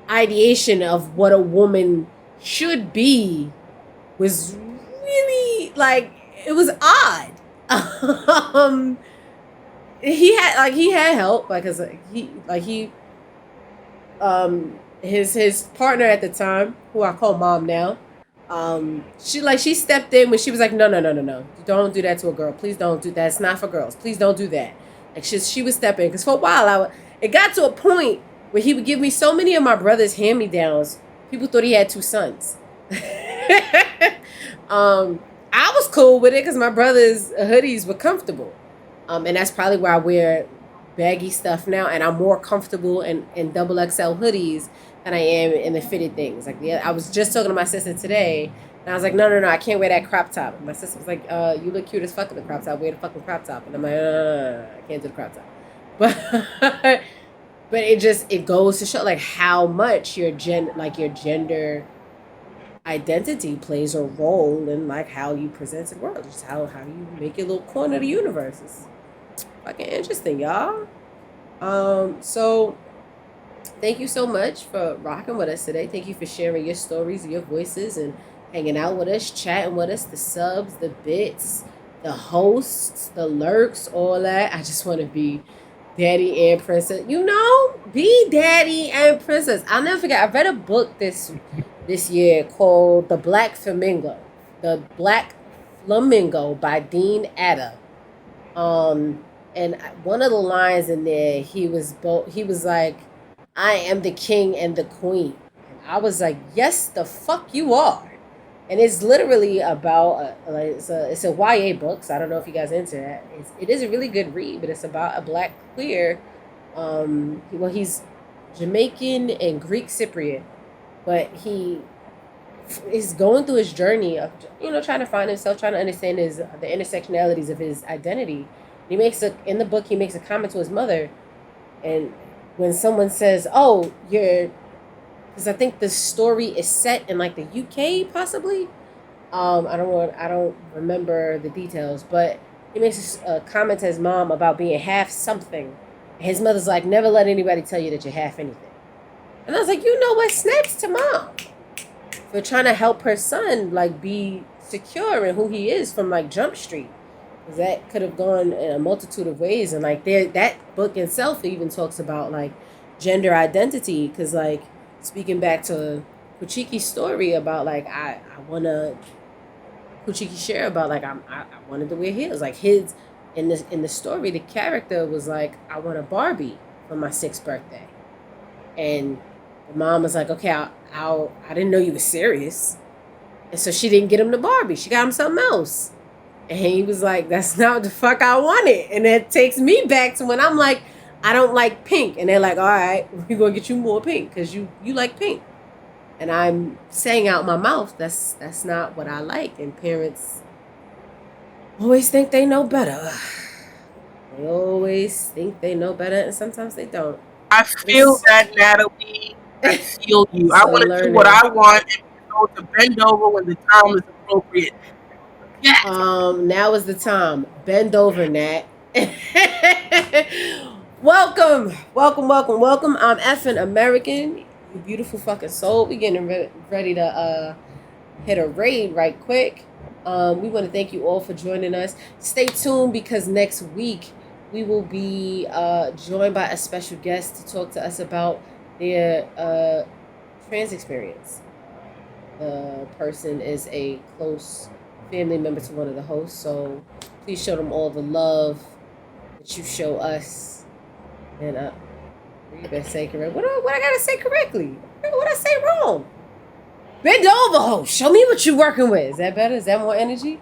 ideation of what a woman should be was really like, it was odd. He had help, like, cause his partner at the time, who I call mom now, she stepped in when she was like, no, don't do that to a girl, please don't do that, it's not for girls, please don't do that. Like she would step in, because for a while it got to a point where he would give me so many of my brother's hand-me-downs, people thought he had two sons. I was cool with it because my brother's hoodies were comfortable. And that's probably why I wear baggy stuff now, and I'm more comfortable in double XL hoodies than I am in the fitted things. Like, yeah, I was just talking to my sister today, and I was like, no, I can't wear that crop top. And my sister was like, you look cute as fuck in the crop top. Wear the fucking crop top. And I'm like, I can't do the crop top. But it goes to show like how much your gender identity plays a role in like how you present to the world, just how you make your little corner of the universe. It's fucking interesting, y'all. So thank you so much for rocking with us today. Thank you for sharing your stories, your voices, and hanging out with us, chatting with us, the subs, the bits, the hosts, the lurks, all that. I just want to be daddy and princess. Be daddy and princess. I'll never forget, I read a book this year called The Black Flamingo. The Black Flamingo by Dean Atta. And one of the lines in there, he was like, I am the king and the queen. And I was like, yes, the fuck you are. And it's literally about it's a YA book, so I don't know if you guys are into that. It is a really good read, but it's about a black queer. He's Jamaican and Greek Cypriot, but he is going through his journey of trying to find himself, trying to understand the intersectionalities of his identity. In the book he makes a comment to his mother, and when someone says, "Oh, because I think the story is set in like the UK, possibly. I don't remember the details, but he makes a comment to his mom about being half something. And his mother's like, never let anybody tell you that you're half anything. And I was like, you know what? Snaps to mom for trying to help her son like be secure in who he is from like Jump Street. Because that could have gone in a multitude of ways, and like that book itself even talks about like gender identity, because like speaking back to Kuchiki's story about like Kuchiki share about like I wanted to wear heels, like his in the story the character was like, I want a Barbie for my 6th birthday, and the mom was like, okay, I didn't know you were serious. And so she didn't get him the Barbie. She got him something else. And he was like, that's not what the fuck I wanted. And that takes me back to when I'm like, I don't like pink. And they're like, all right, we're going to get you more pink because you like pink. And I'm saying out my mouth, that's not what I like. And parents always think they know better. They always think they know better, and sometimes they don't. I feel that, Natalie. I feel you. I So want to do learning. what I want and be told to bend over when the time is appropriate. Yes. Now is the time. Bend over, Nat. Welcome. I'm effing American. You beautiful fucking soul. We getting ready to hit a raid right quick. We want to thank you all for joining us. Stay tuned because next week we will be joined by a special guest to talk to us about their trans experience. The person is a close family member to one of the hosts, so please show them all the love that you show us. And you better say correct. What I gotta say correctly? What I say wrong? Bend over, host. Show me what you're working with. Is that better? Is that more energy?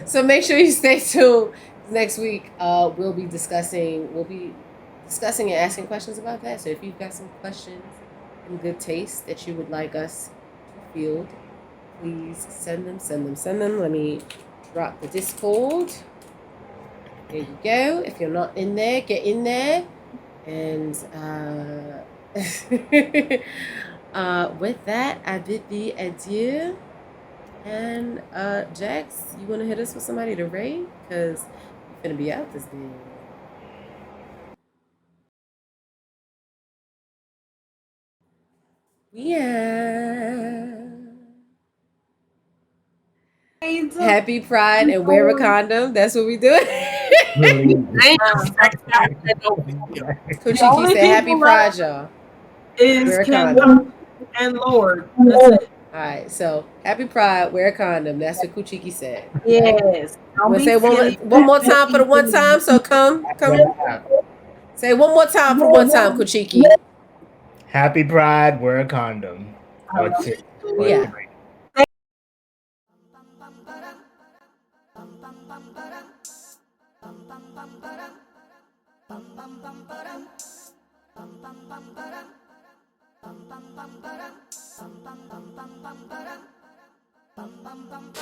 So make sure you stay tuned. Next week, we'll be discussing and asking questions about that. So if you've got some questions in good taste that you would like us to field, please send them. Let me drop the Discord. There you go. If you're not in there, get in there. And with that, I bid thee adieu. And Jax, you want to hit us with somebody to raid? Because we're going to be out this day. Yeah. Happy Pride and wear a condom. That's what we do. Kuchiki said happy Pride, y'all. Is Kendall and Lord. That's it. All right, so happy Pride, wear a condom. That's what Kuchiki said. Yes. We'll say one more time for the one time. So come. Say one more time for one time, Kuchiki. Happy Pride, wear a condom. Yeah. Bum,